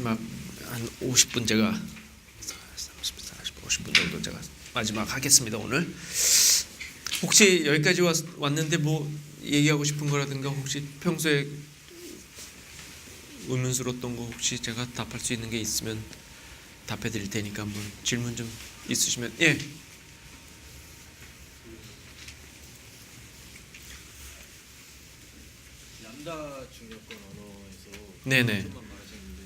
마지막 한 50분 제가 30, 40, 50분 정도 제가 마지막 하겠습니다. 오늘 혹시 여기까지 왔는데 뭐 얘기하고 싶은 거라든가 혹시 평소에 의문스러웠던 거 혹시 제가 답할 수 있는 게 있으면 답해 드릴 테니까 한번 질문 좀 있으시면. 예. 람다 중력권 언어에서 네네. 좀만 말하셨는데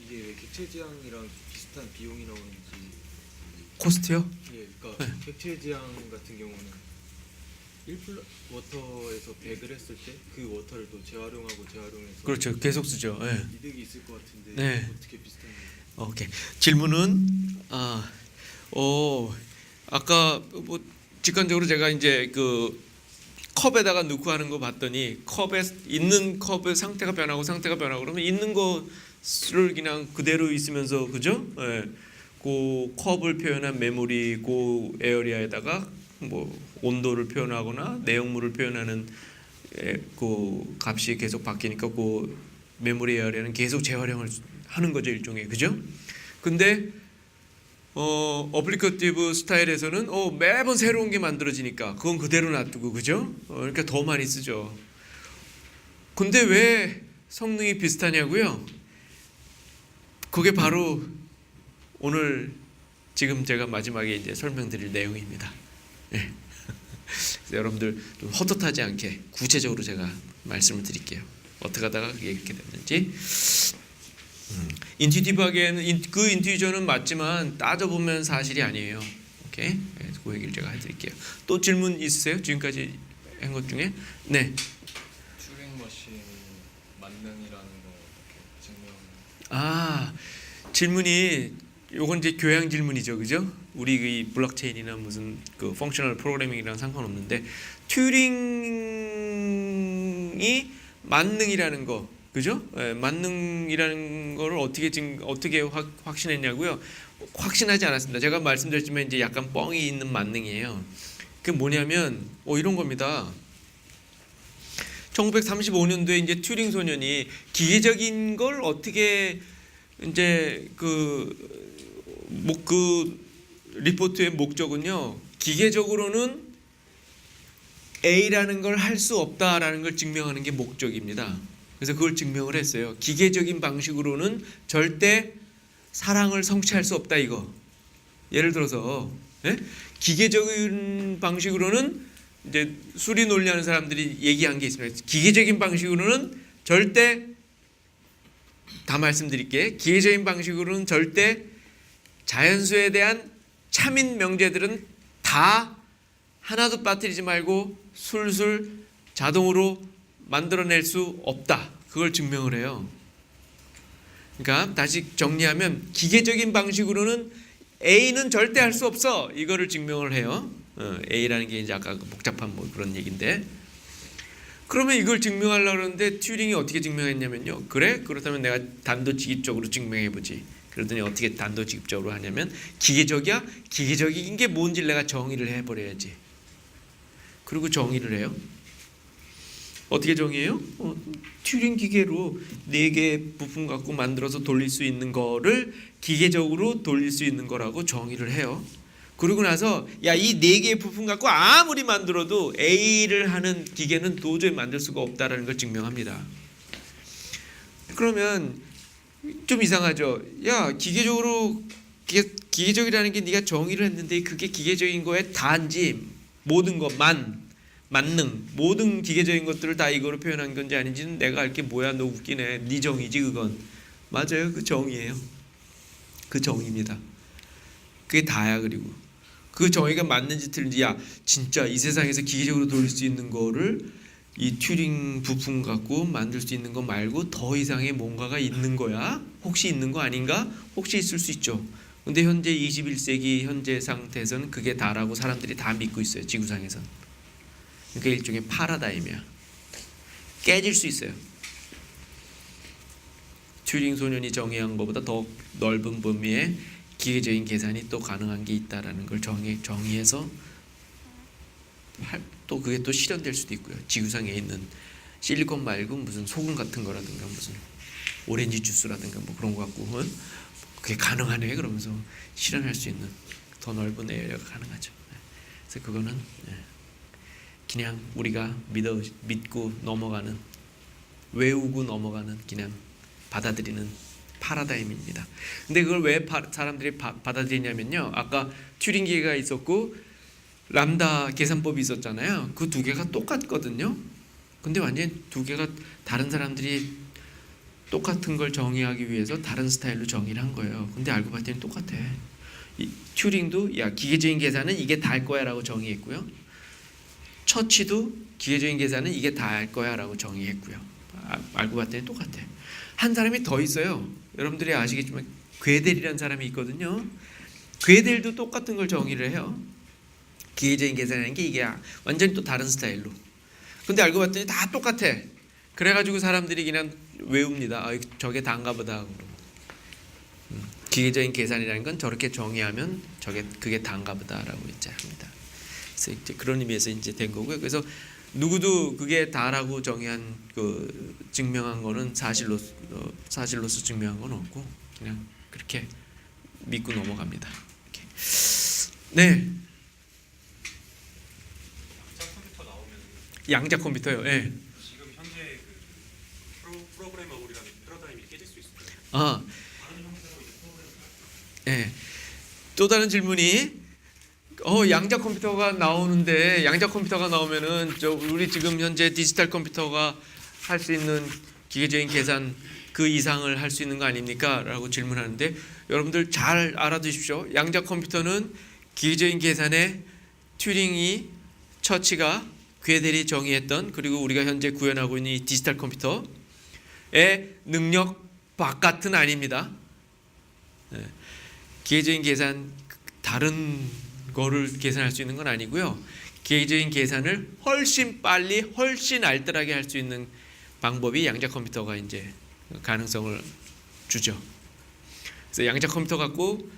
이게 왜 객체 지향이랑 비슷한 비용이 나오는지. 코스트요? 예, 그러니까 네. 객체 지향 같은 경우는 1플러 워터에서 100을 했을 때 그 워터를 또 재활용하고 재활용해서 그렇죠. 계속 쓰죠. 예. 이득이 있을 것 같은데 네. 어떻게 비슷한 거예요? 오케이. 질문은 아까 뭐 직관적으로 제가 이제 그 컵에다가 넣고 하는 거 봤더니 컵에 있는 컵의 상태가 변하고 그러면 있는 것을 그냥 그대로 있으면서 그죠? 예. 그 컵을 표현한 메모리 그 에어리아에다가 뭐 온도를 표현하거나 내용물을 표현하는 그 값이 계속 바뀌니까 그 메모리 에어리아는 계속 재활용을 하는 거죠, 일종의. 그죠? 근데 어플리커티브 스타일에서는 매번 새로운 게 만들어지니까 그건 그대로 놔두고 그죠? 그러니까 더 많이 쓰죠. 근데 왜 성능이 비슷하냐고요? 그게 바로 오늘 지금 제가 마지막에 이제 설명드릴 내용입니다. 예. 그래서 여러분들 좀 헛헛하지 않게 구체적으로 제가 말씀을 드릴게요. 어떻게 하다가 그게 이렇게 됐는지. 인투이티브하게는 그 인투이션은 맞지만 따져보면 사실이 아니에요. 오케이? 그 얘기를 제가 해드릴게요. 또 질문 있으세요? 지금까지 한 것 중에? 네. 튜링 머신 만능이라는 거 어떻게 증명하는? 질문이 요건 이제 교양 질문이죠, 그죠? 우리 그 블록체인이나 무슨 그 펑셔널 프로그래밍이랑 상관없는데 튜링이 만능이라는 거, 그죠? 예, 만능이라는 거를 어떻게 확신했냐고요? 확신하지 않았습니다. 제가 말씀드렸지만 이제 약간 뻥이 있는 만능이에요. 그게 뭐냐면 이런 겁니다. 1935년도에 이제 튜링 소년이 기계적인 걸 어떻게 이제 그 리포트의 목적은요, 기계적으로는 A라는 걸 할 수 없다라는 걸 증명하는 게 목적입니다. 그래서 그걸 증명을 했어요. 기계적인 방식으로는 절대 사랑을 성취할 수 없다 이거. 예를 들어서 기계적인 방식으로는 이제 수리 논리하는 사람들이 얘기한 게 있습니다. 기계적인 방식으로는 절대 다 말씀드릴게. 기계적인 방식으로는 절대 자연수에 대한 참인 명제들은 다 하나도 빠뜨리지 말고 술술 자동으로 만들어낼 수 없다. 그걸 증명을 해요. 그러니까 다시 정리하면 기계적인 방식으로는 A는 절대 할 수 없어. 이거를 증명을 해요. A라는 게 이제 아까 그 복잡한 뭐 그런 얘기인데. 그러면 이걸 증명하려고 하는데 튜링이 어떻게 증명했냐면요. 그래? 그렇다면 내가 단도직입적으로 증명해보지. 그러더니 어떻게 단도직입적으로 하냐면 기계적이야? 기계적인 게 뭔지 내가 정의를 해버려야지. 그리고 정의를 해요. 어떻게 정의해요? 튜링 기계로 4개의 부품 갖고 만들어서 돌릴 수 있는 거를 기계적으로 돌릴 수 있는 거라고 정의를 해요. 그러고 나서 이 4개의 부품 갖고 아무리 만들어도 A를 하는 기계는 도저히 만들 수가 없다라는 걸 증명합니다. 그러면 좀 이상하죠. 기계적이라는 게 네가 정의를 했는데 그게 기계적인 거에 다인지 모든 거 만능 모든 기계적인 것들을 다 이거로 표현한 건지 아닌지는 내가 알 게 뭐야. 너 웃기네. 네 정의지 그건. 맞아요. 그 정의예요. 그 정의입니다. 그게 다야. 그리고 그 정의가 맞는지 틀린지 진짜 이 세상에서 기계적으로 돌릴 수 있는 거를 이 튜링 부품 갖고 만들 수 있는 거 말고 더 이상의 뭔가가 있는 거야? 혹시 있는 거 아닌가? 혹시 있을 수 있죠. 근데 현재 21세기 현재 상태에서는 그게 다라고 사람들이 다 믿고 있어요. 지구상에선. 그러니까 일종의 파라다임이야. 깨질 수 있어요. 튜링 소년이 정의한 것보다 더 넓은 범위의 기계적인 계산이 또 가능한 게 있다라는 걸 정의해서 또 그게 또 실현될 수도 있고요. 지구상에 있는 실리콘 말고 무슨 소금 같은 거라든가 무슨 오렌지 주스라든가 뭐 그런 거 갖고 그게 가능하네 그러면서 실현할 수 있는 더 넓은 에어리어가 가능하죠. 그래서 그거는 그냥 우리가 믿고 넘어가는, 외우고 넘어가는, 그냥 받아들이는 파라다임입니다. 근데 그걸 왜 사람들이 받아들이냐면요, 아까 튜링기가 있었고 람다 계산법이 있었잖아요. 그 두 개가 똑같거든요. 근데 완전히 두 개가 다른 사람들이 똑같은 걸 정의하기 위해서 다른 스타일로 정의를 한 거예요. 근데 알고 봤더니 똑같아. 이 튜링도 기계적인 계산은 이게 다 할 거야 라고 정의했고요, 처치도 기계적인 계산은 이게 다 할 거야 라고 정의했고요. 알고 봤더니 똑같아. 한 사람이 더 있어요. 여러분들이 아시겠지만 괴델이라는 사람이 있거든요. 괴델도 똑같은 걸 정의를 해요. 기계적인 계산이라는 게 이게 완전히 또 다른 스타일로. 근데 알고 봤더니 다 똑같아. 그래가지고 사람들이 그냥 외웁니다. 저게 다인가 보다 하고. 기계적인 계산이라는 건 저렇게 정의하면 그게 다인가 보다라고 이제 합니다. 그래서 이제 그런 의미에서 이제 된 거고요. 그래서 누구도 그게 다라고 정의한 증명한 거는 사실로서 증명한 건 없고 그냥 그렇게 믿고 넘어갑니다. 이렇게. 네. 양자 컴퓨터 나오면 양자 컴퓨터요. 예. 지금 현재 프로그래머블이라는 패러다임이 깨질 수 있을까요? 다른 형태로 이제 프로그래머. 예. 또 다른 질문이 양자 컴퓨터가 나오는데, 양자 컴퓨터가 나오면은 우리 지금 현재 디지털 컴퓨터가 할 수 있는 기계적인 계산 그 이상을 할 수 있는 거 아닙니까? 라고 질문하는데, 여러분들 잘 알아두십시오. 양자 컴퓨터는 기계적인 계산에 튜링이, 처치가, 괴델이 정의했던, 그리고 우리가 현재 구현하고 있는 이 디지털 컴퓨터의 능력 바깥은 아닙니다. 기계적인 계산 다른 거를 계산할 수 있는 건 아니고요. 기계적인 계산을 훨씬 빨리, 훨씬 알뜰하게 할 수 있는 방법이 양자 컴퓨터가 이제 가능성을 주죠. 그래서 양자 컴퓨터 갖고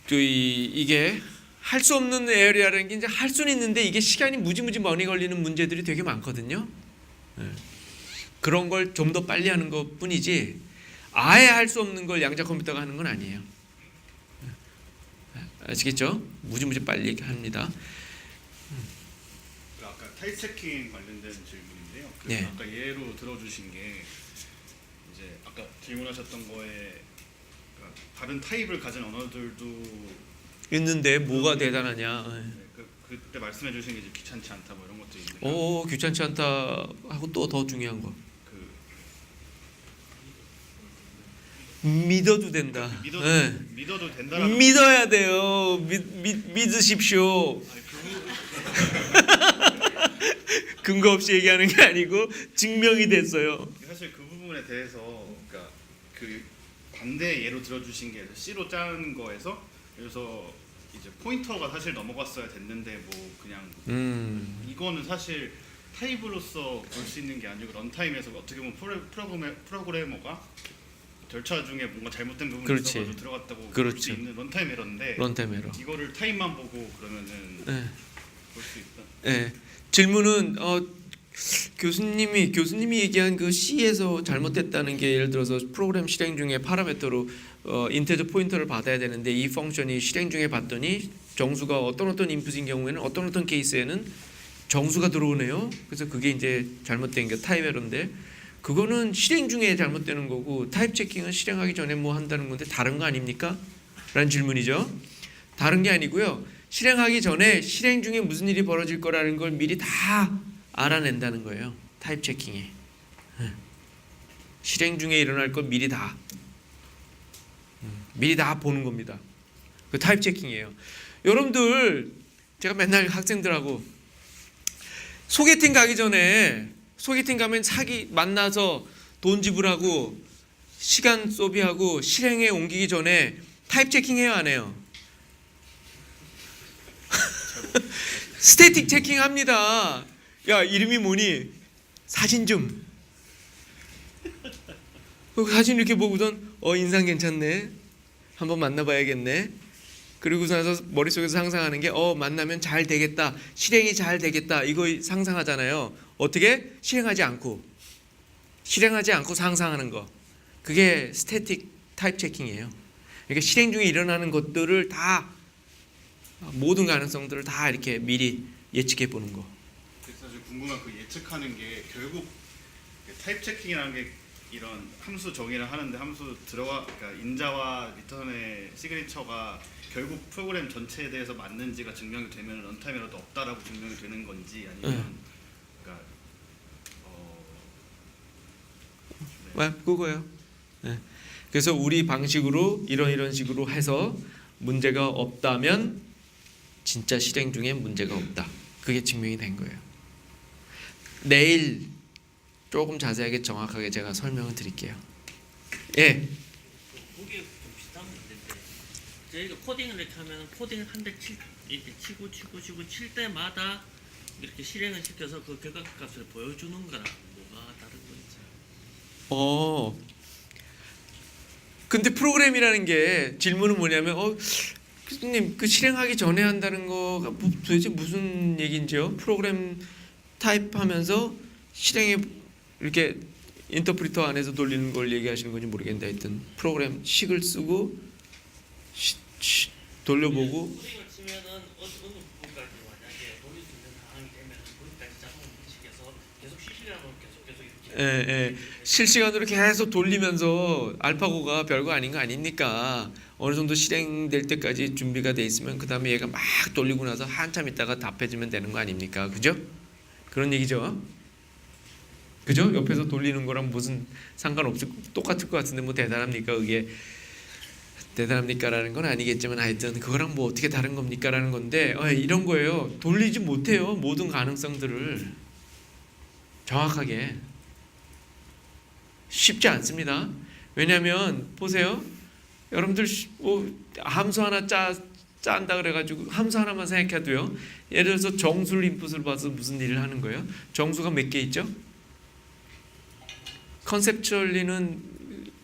이게 할 수 없는 에어리어라는 게 이제 할 수는 있는데 이게 시간이 무지무지 많이 걸리는 문제들이 되게 많거든요. 그런 걸 좀 더 빨리 하는 것뿐이지 아예 할 수 없는 걸 양자 컴퓨터가 하는 건 아니에요. 아시겠죠? 무지무지 빨리 합니다. 아까 타입 체킹 관련된 질문인데요. 네. 아까 예로 들어주신 게 이제 아까 질문하셨던 거에 그러니까 다른 타입을 가진 언어들도 있는데 뭐가 대단하냐? 그때 말씀해주신 게 이제 귀찮지 않다 뭐 이런 것도 있는데. 귀찮지 않다 하고 또 더 중요한 거. 믿어도 된다. 믿어도 된다라는. 믿어야 돼요. 믿으십시오. 근거 없이 얘기하는 게 아니고 증명이 됐어요. 사실 그 부분에 대해서 그러니까 그 반대 예로 들어주신 게 C로 짠 거에서 그래서 이제 포인터가 사실 넘어갔어야 됐는데 뭐 그냥 이거는 사실 타입으로서 볼 수 있는 게 아니고 런타임에서 어떻게 보면 프로그래머가 절차 중에 뭔가 잘못된 부분이 있어가지고 들어갔다고 볼 수 있는 런타임 에러인데 런타임 에러. 이거를 타임만 보고 그러면은 볼 수 있다. 네. 질문은 교수님이 얘기한 그 C에서 잘못됐다는 게 예를 들어서 프로그램 실행 중에 파라미터로 인테저 포인터를 받아야 되는데 이 펑션이 실행 중에 봤더니 정수가 어떤 인풋인 경우에는 어떤 케이스에는 정수가 들어오네요. 그래서 그게 이제 잘못된 게 타입 에러인데 그거는 실행 중에 잘못되는 거고 타입 체킹은 실행하기 전에 뭐 한다는 건데 다른 거 아닙니까? 라는 질문이죠. 다른 게 아니고요. 실행하기 전에 실행 중에 무슨 일이 벌어질 거라는 걸 미리 다 알아낸다는 거예요. 타입 체킹이. 실행 중에 일어날 걸 미리 다 보는 겁니다. 그 타입 체킹이에요. 여러분들 제가 맨날 학생들하고 소개팅 가기 전에 소개팅 가면 만나서 돈 지불하고 시간 소비하고 실행에 옮기기 전에 타입 체킹 해요 안 해요? 스태틱 체킹 합니다. 야 이름이 뭐니? 사진 좀. 사진 이렇게 보고선 인상 괜찮네. 한번 만나봐야겠네. 그리고서 나서 머릿속에서 상상하는 게 만나면 잘 되겠다. 실행이 잘 되겠다. 이거 상상하잖아요. 어떻게? 실행하지 않고. 실행하지 않고 상상하는 거. 그게 스태틱 타입 체킹이에요. 그러니까 실행 중에 일어나는 것들을 다 모든 가능성들을 다 이렇게 미리 예측해 보는 거. 그래서 사실 궁금한 그 예측하는 게 결국 타입 체킹이라는 게 이런 함수 정의를 하는데 함수 그러니까 인자와 리턴의 시그니처가 결국 프로그램 전체에 대해서 맞는지가 증명이 되면 런타임이라도 없다라고 증명이 되는 건지 아니면 그러니까 그거예요. 네. 그래서 우리 방식으로 이런 식으로 해서 문제가 없다면 진짜 실행 중에 문제가 없다. 그게 증명이 된 거예요. 내일 조금 자세하게 정확하게 제가 설명을 드릴게요. 예. 그게 좀 비슷한 문제인데 저희가 코딩을 이렇게 하면 코딩을 한 대 이렇게 치고 칠 때마다 이렇게 실행을 시켜서 그 결과값을 보여주는 거랑 뭐가 다른 거지? 근데 프로그램이라는 게 질문은 뭐냐면 교수님 그 실행하기 전에 한다는 거가 도대체 무슨 얘기인지요? 프로그램 타입하면서 실행에 이렇게 인터프리터 안에서 돌리는 걸 얘기하시는 건지 모르겠는데 하여튼 프로그램 식을 쓰고 돌려보고 코딩을 치면은 어느 부분까지 만약에 돌릴 수 있는 상황이 되면 거기까지 자동으로 인식해서 계속 실시간으로 계속 이렇게 실시간으로 계속 돌리면서 알파고가 별거 아닌 거 아닙니까? 어느 정도 실행될 때까지 준비가 돼 있으면 그 다음에 얘가 막 돌리고 나서 한참 있다가 답해주면 되는 거 아닙니까? 그죠? 그런 얘기죠. 그죠? 옆에서 돌리는 거랑 무슨 상관없을 똑같을 것 같은데 뭐 대단합니까? 그게 대단합니까라는 건 아니겠지만 하여튼 그거랑 뭐 어떻게 다른 겁니까라는 건데 이런 거예요. 돌리지 못해요. 모든 가능성들을 정확하게. 쉽지 않습니다. 왜냐하면 보세요. 여러분들 함수 하나 짠다 그래가지고 함수 하나만 생각해도요. 예를 들어서 정수를 인풋을 봐서 무슨 일을 하는 거예요? 정수가 몇 개 있죠? 컨셉츄얼리는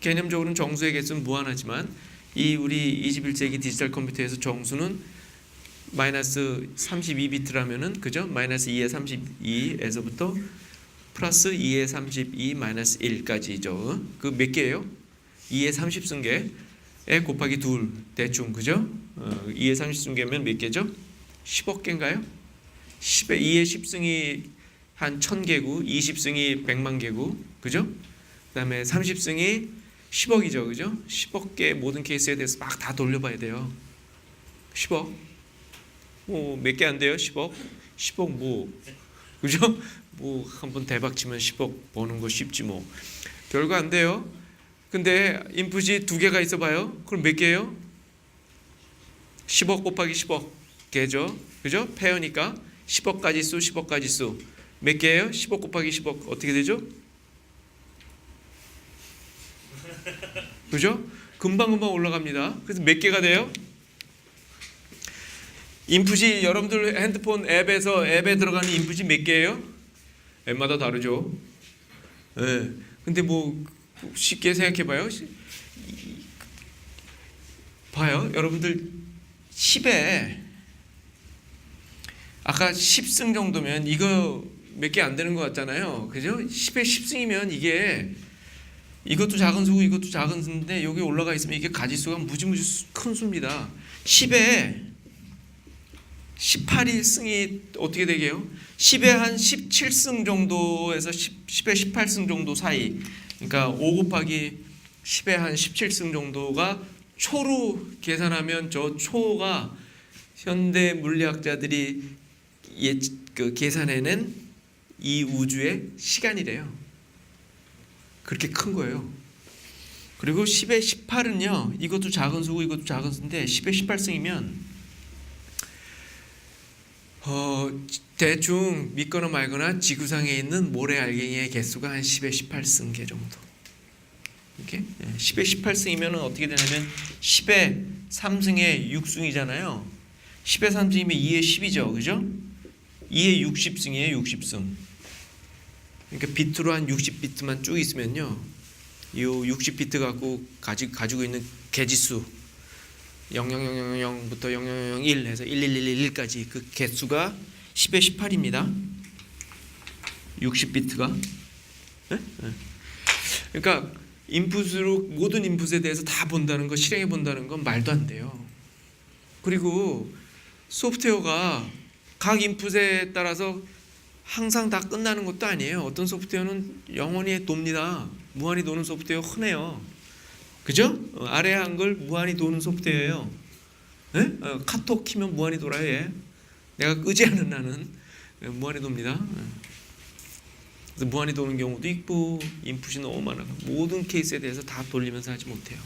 개념적으로는 정수의 개수는 무한하지만 이 우리 21세기 디지털 컴퓨터에서 정수는 마이너스 32비트라면은 그죠? 마이너스 2의 32에서부터 플러스 2의 32 마이너스 1까지죠. 그 몇 개예요? 2의 30승계에 곱하기 2 대충 그죠? 2의 30승계면 몇 개죠? 10억 개인가요? 2의 10승이 한 1000개고 20승이 100만 개고 그죠? 그다음에 30승이 10억이죠. 그죠? 10억 개 모든 케이스에 대해서 막 다 돌려봐야 돼요. 10억 뭐 몇 개 안 돼요? 10억 뭐 그죠? 뭐 한번 대박 치면 10억 버는 거 쉽지 뭐. 결과 안 돼요. 근데 인풋이 2개가 있어 봐요. 그럼 몇 개예요? 10억 곱하기 10억 개죠. 그죠? 페어니까 10억 가지수 10억 가지수 몇 개예요? 10억 곱하기 10억 어떻게 되죠? 그죠? 금방금방 올라갑니다. 그래서 몇 개가 돼요? 인풋이 여러분들 핸드폰 앱에 들어가는 인풋이 몇 개예요? 앱마다 다르죠. 네. 근데 뭐 쉽게 생각해봐요. 봐요. 여러분들 10에 아까 10승 정도면 이거 몇 개 안 되는 것 같잖아요. 그죠? 10에 10승이면 이게 이것도 작은 수고 이것도 작은 수인데 여기 올라가 있으면 이게 가지수가 무지무지 큰 수입니다. 10에 18일 승이 어떻게 되게요? 10에 한 17승 정도에서 10에 18승 정도 사이. 그러니까 5 곱하기 10에 한 17승 정도가 초로 계산하면 저 초가 현대 물리학자들이 계산해낸 이 우주의 시간이래요. 그렇게 큰 거예요. 그리고 10에 18은요. 이것도 작은 수고 이것도 작은 수인데 10에 18승이면 대충 믿거나 말거나 지구상에 있는 모래알갱이의 개수가 한 10에 18승계 정도. 이렇게 10에 18승이면 어떻게 되냐면 10에 3승에 6승이잖아요. 10에 3승이면 2에 10이죠. 그죠? 2에 60승이에요. 60승. 그러니까 비트로 한 60비트만 쭉 있으면요. 이 60비트 갖고 가지고 있는 개지수 0000부터 0001 해서 11111까지 그 개수가 10에 18입니다. 60비트가. 네? 네. 그러니까 인풋으로 모든 인풋에 대해서 다 본다는 거, 실행해 본다는 건 말도 안 돼요. 그리고 소프트웨어가 각 인풋에 따라서 항상 다 끝나는 것도 아니에요. 어떤 소프트웨어는 영원히 돕니다. 무한히 도는 소프트웨어 흔해요. 그죠? 아래 한글 무한히 도는 소프트웨어예요. 네? 카톡 키면 무한히 돌아요. 얘. 내가 끄지 않은 한은 무한히 돕니다. 그래서 무한히 도는 경우도 있고 인풋이 너무 많아. 모든 케이스에 대해서 다 돌리면서 하지 못해요.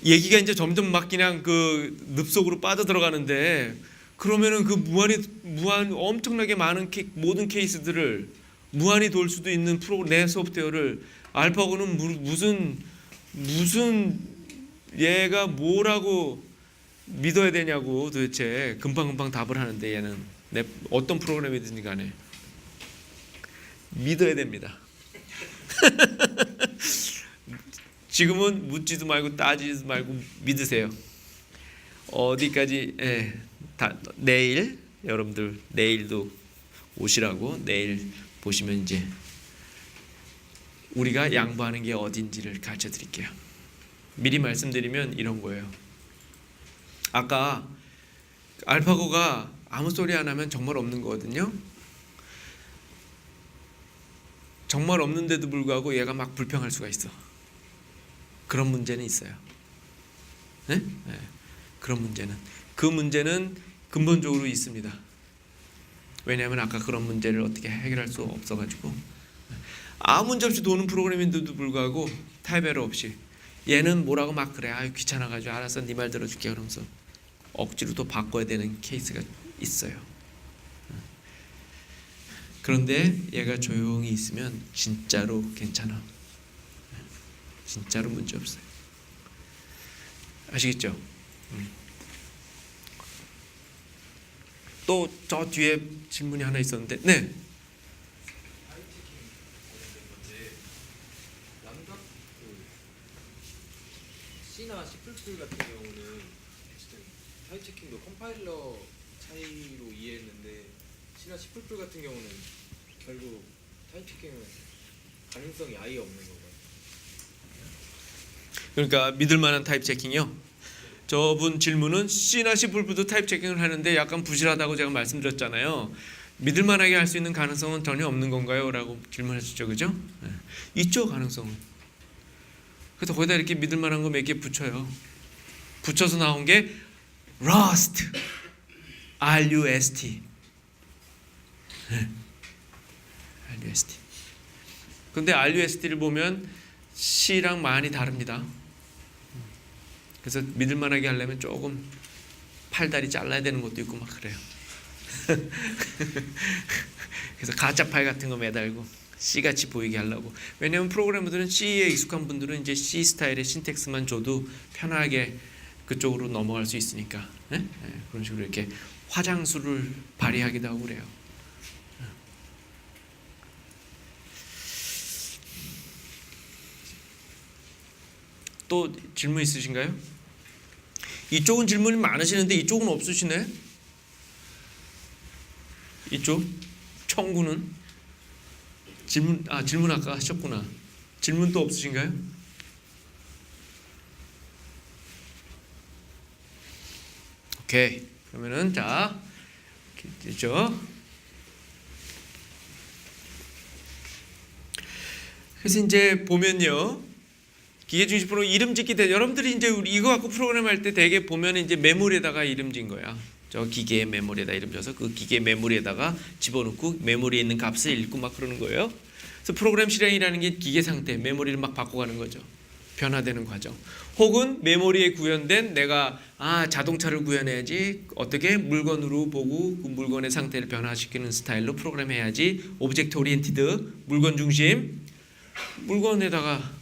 얘기가 이제 점점 막 그냥 그 늪속으로 빠져 들어가는데, 그러면은 그 무한 엄청나게 많은 모든 케이스들을 무한히 돌 수도 있는 내 소프트웨어를 알파고는 무슨 얘가 뭐라고 믿어야 되냐고 도대체 금방금방 답을 하는데, 얘는 어떤 프로그램이든지 간에 믿어야 됩니다. 지금은 묻지도 말고 따지지도 말고 믿으세요. 어디까지 내일 여러분들 내일도 오시라고, 내일 보시면 이제 우리가 양보하는 게 어딘지를 가르쳐 드릴게요. 미리 말씀드리면 이런 거예요. 아까 알파고가 아무 소리 안 하면 정말 없는 거거든요. 정말 없는데도 불구하고 얘가 막 불평할 수가 있어. 그런 문제는 있어요. 네? 네. 그런 문제는, 그 문제는 근본적으로 있습니다. 왜냐하면 아까 그런 문제를 어떻게 해결할 수 없어가지고, 아무 문제 없이 도는 프로그램인데도 불구하고 타입 에러 없이 얘는 뭐라고 막 그래. 아유 귀찮아가지고 알았어 네 말 들어줄게 그러면서 억지로 또 바꿔야 되는 케이스가 있어요. 그런데 얘가 조용히 있으면 진짜로 괜찮아. 진짜로 문제 없어요. 아시겠죠? 또 저 뒤에 질문이 하나 있었는데, 네. C나 C++ 같은 경우는 어쨌든 타입 체킹도 컴파일러 차이로 이해했는데, C나 C++ 같은 경우는 결국 타입 체킹은 가능성이 아예 없는 건가요? 그러니까 믿을 만한 타입 체킹이요. 저분 질문은 C나 C++도 타입 체킹을 하는데 약간 부실하다고 제가 말씀드렸잖아요. 믿을 만하게 할 수 있는 가능성은 전혀 없는 건가요? 라고 질문하셨죠. 그죠? 네. 있죠, 가능성은. 그래서 거기다 이렇게 믿을 만한 거 몇 개 붙여요. 붙여서 나온 게 Rust, RUST. 네. RUST. 근데 RUST를 보면 C랑 많이 다릅니다. 그래서 믿을 만하게 하려면 조금 팔다리 잘라야 되는 것도 있고 막 그래요. 그래서 가짜 파일 같은 거 매달고 C같이 보이게 하려고. 왜냐하면 프로그래머들은 C에 익숙한 분들은 이제 C 스타일의 신텍스만 줘도 편하게 그쪽으로 넘어갈 수 있으니까. 네? 네, 그런 식으로 이렇게 화장술을 발휘하기도 하고 그래요. 또 질문 있으신가요? 이쪽은 질문이 많으시는데 이쪽은 없으시네. 이쪽 청구는 질문 아까 하셨구나. 질문 또 없으신가요? 오케이. 그러면은 자 됐죠? 그래서 이제 보면요. 기계중심 프로그램 이름 짓기 때 여러분들이 이제 이거 갖고 프로그램 할 때 대개 보면 이제 메모리에다가 이름 짓는 거야. 저 기계의 메모리에다 이름 줘서 그 기계 메모리에다가 집어넣고 메모리에 있는 값을 읽고 막 그러는 거예요. 그래서 프로그램 실행이라는 게 기계 상태, 메모리를 막 바꿔가는 거죠. 변화되는 과정. 혹은 메모리에 구현된 내가 자동차를 구현해야지 어떻게 물건으로 보고 그 물건의 상태를 변화시키는 스타일로 프로그램해야지. 오브젝트 오리엔티드, 물건 중심, 물건에다가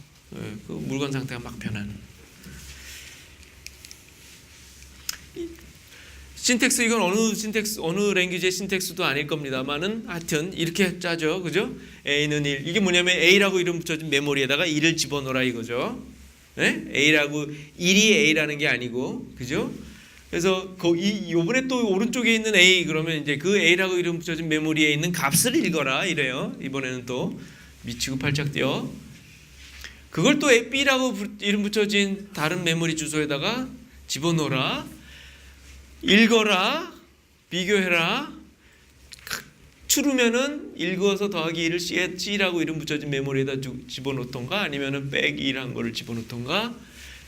그 물건 상태가 막 변하는. 신텍스 이건 어느 랭귀지의 신텍스도 아닐 겁니다만은 하여튼 이렇게 짜죠, 그죠? A는 1. 이게 뭐냐면 A라고 이름 붙여진 메모리에다가 1을 집어넣어라 이거죠. 네? A라고 1이 A라는 게 아니고, 그죠? 그래서 요번에 또 오른쪽에 있는 A 그러면 이제 그 A라고 이름 붙여진 메모리에 있는 값을 읽어라 이래요. 이번에는 또 미치고 팔짝 뛰어. 그걸 또 B라고 이름 붙여진 다른 메모리 주소에다가 집어넣어라, 읽어라, 비교해라. 추르면은 읽어서 더하기 1을 C라고 이름 붙여진 메모리에다 집어넣던가 아니면은 빼기 1한 거를 집어넣던가.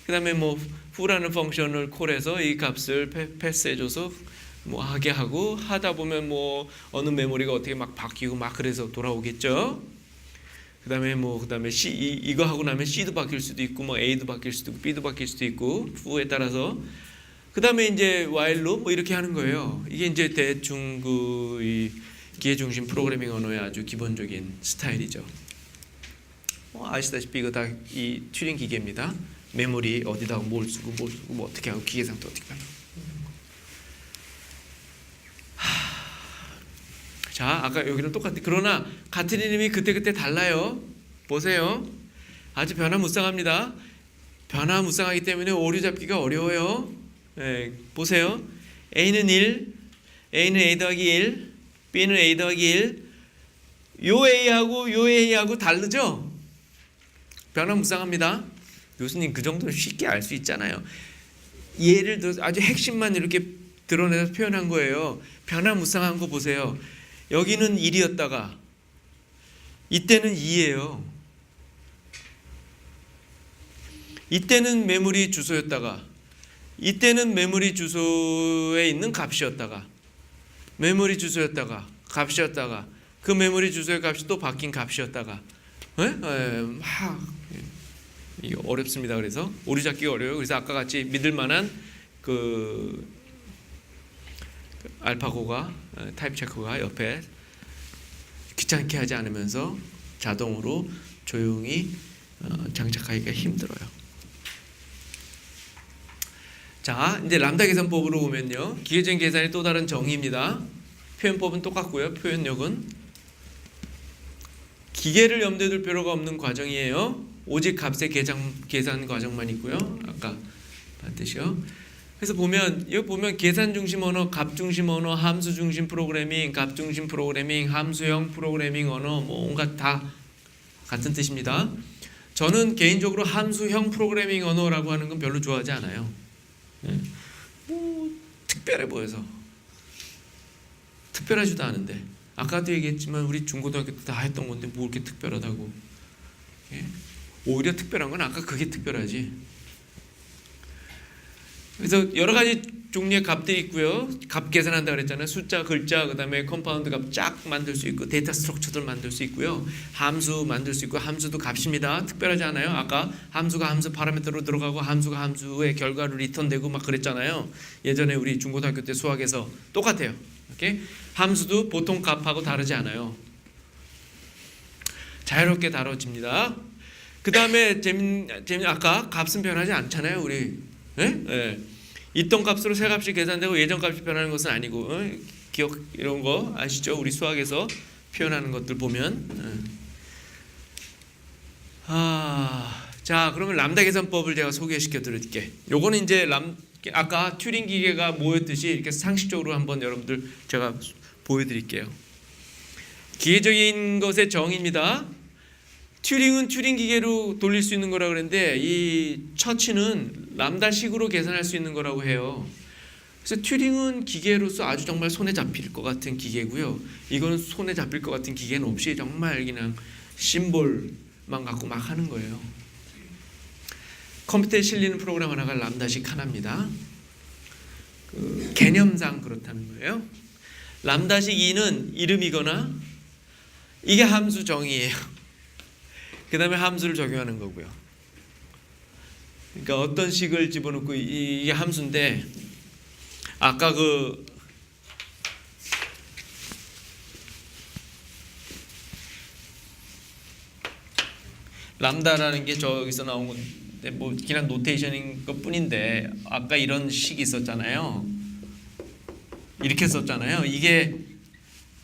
그 다음에 뭐 who라는 펑션을 콜해서 이 값을 패스해줘서 뭐 하게 하고, 하다 보면 뭐 어느 메모리가 어떻게 막 바뀌고 막 그래서 돌아오겠죠. 그다음에 C 이거 하고 나면 C도 바뀔 수도 있고 뭐 A도 바뀔 수도 있고 B도 바뀔 수도 있고 who에 따라서. 그다음에 이제 while로 뭐 이렇게 하는 거예요. 이게 이제 대충 이 기계 중심 프로그래밍 언어의 아주 기본적인 스타일이죠. 아시다시피 이거 다 이 튜링 기계입니다. 메모리 어디다가 뭘 쓰고 뭐 어떻게 하고 기계 상태 어떻게 하고. 자, 아까 여기는 똑같아. 그러나 같은 이름이 그때그때 달라요. 보세요. 아주 변화무쌍합니다. 변화무쌍하기 때문에 오류 잡기가 어려워요. 보세요. A는 1, A는 A 더하기 1, B는 A 더하기 1. 요 A하고 다르죠? 변화무쌍합니다. 교수님 그 정도는 쉽게 알 수 있잖아요. 예를 들어서 아주 핵심만 이렇게 드러내서 표현한 거예요. 변화무쌍한 거 보세요. 여기는 1이었다가 이때는 2예요. 이때는 메모리 주소였다가 이때는 메모리 주소에 있는 값이었다가 메모리 주소였다가 값이었다가 그 메모리 주소의 값이 또 바뀐 값이었다가 이게 어렵습니다. 그래서 오류 잡기가 어려워요. 그래서 아까 같이 믿을 만한 그 알파고가 타입 체커가 옆에 귀찮게 하지 않으면서 자동으로 조용히 장착하기가 힘들어요. 자, 이제 람다 계산법으로 오면요. 기계적인 계산의 또 다른 정의입니다. 표현법은 똑같고요. 표현력은 기계를 염두에 둘 필요가 없는 과정이에요. 오직 값의 계산 과정만 있고요. 아까 봤듯이요. 그래서 여기 보면 계산 중심 언어, 값 중심 언어, 함수 중심 프로그래밍, 값 중심 프로그래밍, 함수형 프로그래밍 언어 뭐 온갖 다 같은 뜻입니다. 저는 개인적으로 함수형 프로그래밍 언어라고 하는 건 별로 좋아하지 않아요. 뭐 특별해 보여서 특별하지도 않은데 아까도 얘기했지만 우리 중고등학교 때 다 했던 건데 뭐 이렇게 특별하다고. 오히려 특별한 건 아까 그게 특별하지. 그래서 여러 가지 종류의 값들이 있고요. 값 계산한다 그랬잖아요. 숫자, 글자, 그다음에 컴파운드 값 쫙 만들 수 있고 데이터 스트럭처들 만들 수 있고요. 함수 만들 수 있고 함수도 값입니다. 특별하지 않아요. 아까 함수가 함수 파라미터로 들어가고 함수가 함수의 결과를 리턴되고 막 그랬잖아요. 예전에 우리 중고등학교 때 수학에서 똑같아요. 오케이? 함수도 보통 값하고 다르지 않아요. 자유롭게 다뤄집니다. 그다음에 아까 값은 변하지 않잖아요. 우리 있던 값으로 새 값이 계산되고 예전 값이 변하는 것은 아니고 기억 이런 거 아시죠? 우리 수학에서 표현하는 것들 보면 자 그러면 람다 계산법을 제가 소개시켜 드릴게. 요거는 이제 아까 튜링 기계가 뭐였듯이 이렇게 상식적으로 한번 여러분들 제가 보여드릴게요. 기계적인 것의 정의입니다. 튜링은 튜링 기계로 돌릴 수 있는 거라 그랬는데 이 처치는 람다식으로 계산할 수 있는 거라고 해요. 그래서 튜링은 기계로서 아주 정말 손에 잡힐 것 같은 기계고요. 이거는 손에 잡힐 것 같은 기계는 없이 정말 그냥 심볼만 갖고 막 하는 거예요. 컴퓨터에 실리는 프로그램 하나가 람다식 하나입니다. 그 개념상 그렇다는 거예요. 람다식 2는 이름이거나 이게 함수 정의예요. 그 다음에 함수를 적용하는 거고요. 그러니까 어떤 식을 집어넣고 이게 함수인데 아까 그 람다라는 게 저기서 나온 건데 뭐 그냥 노테이션인 것 뿐인데 아까 이런 식이 있었잖아요. 이렇게 썼잖아요. 이게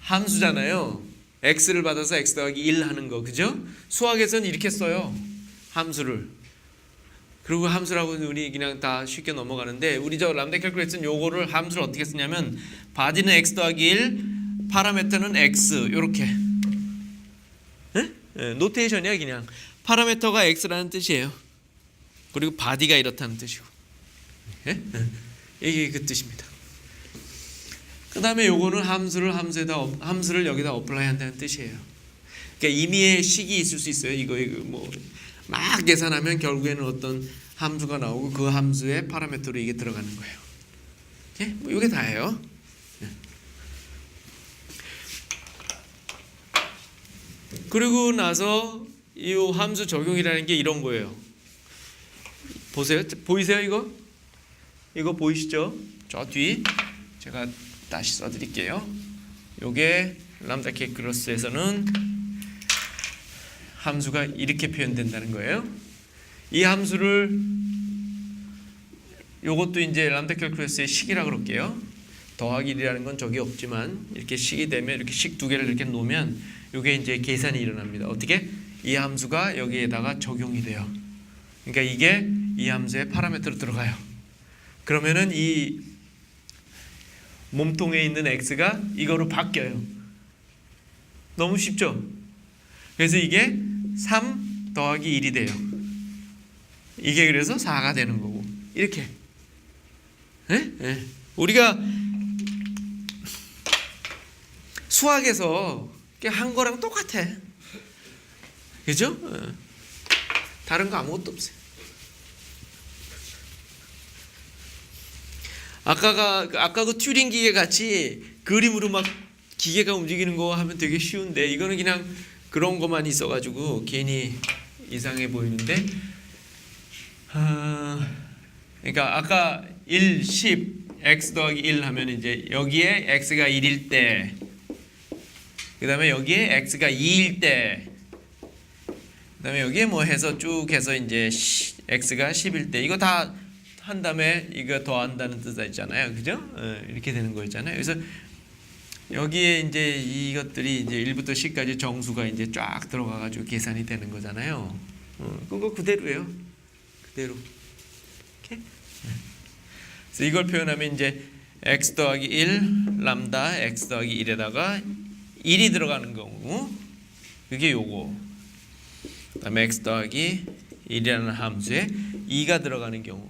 함수잖아요. x를 받아서 x 더하기 1 하는 거, 그죠? 수학에서는 이렇게 써요. 함수를. 그리고 함수라고 우리 그냥 다 쉽게 넘어가는데 우리 저 람다 캘큘레이터는 요거를 함수를 어떻게 쓰냐면 바디는 x 더하기 1, 파라미터는 x 요렇게. 노테이션이야 그냥. 파라미터가 x라는 뜻이에요. 그리고 바디가 이렇다는 뜻이고. 예? 이게 그 뜻입니다. 그 다음에 요거는 함수를 여기다 어플라이 한다는 뜻이에요. 그러니까 임의의 식이 있을 수 있어요. 이거 뭐 막 계산하면 결국에는 어떤 함수가 나오고 그 함수의 파라미터로 이게 들어가는 거예요. 예? 뭐 이게 다예요. 그리고 나서 이 함수 적용이라는 게 이런 거예요. 보이세요 이거? 이거 보이시죠? 저 뒤 제가 다시 써드릴게요. 요게 람다 캘큘러스에서는 함수가 이렇게 표현된다는 거예요. 이 함수를 요것도 이제 람다 캘큘러스의 식이라고 그럴게요. 더하기 1이라는 건 적이 없지만 이렇게 식이 되면 이렇게 식 두 개를 이렇게 놓으면 요게 이제 계산이 일어납니다. 어떻게? 이 함수가 여기에다가 적용이 돼요. 그러니까 이게 이 함수의 파라미터로 들어가요. 그러면은 이 몸통에 있는 x가 이거로 바뀌어요. 너무 쉽죠? 그래서 이게 3 더하기 1이 돼요. 이게 그래서 4가 되는 거고 이렇게. 예? 예. 우리가 수학에서 한 거랑 똑같아. 그죠? 다른 거 아무것도 없어요. 아까 그 튜링 기계 같이 그림으로 막 기계가 움직이는 거 하면 되게 쉬운데 이거는 그냥 그런 것만 있어가지고 괜히 이상해 보이는데. 그러니까 아까 1, 10, x 더하기 1 하면 이제 여기에 x가 1일 때, 그 다음에 여기에 x가 2일 때, 그 다음에 여기에 뭐 해서 쭉 해서 이제 x가 10일 때, 이거 다 한 다음에 이거 더한다는 뜻이 있잖아요. 그죠? 이렇게 되는 거였잖아요. 그래서 여기에 이제 이것들이 이제 1부터 10까지 정수가 이제 쫙 들어가가지고 계산이 되는 거잖아요. 그거 그대로예요. 그대로. 이렇게. 그래서 이걸 표현하면 이제 x 더하기 1 람다 x 더하기 1에다가 1이 들어가는 경우 그게 요거. 그다음에 x 더하기 1이라는 함수에 2가 들어가는 경우.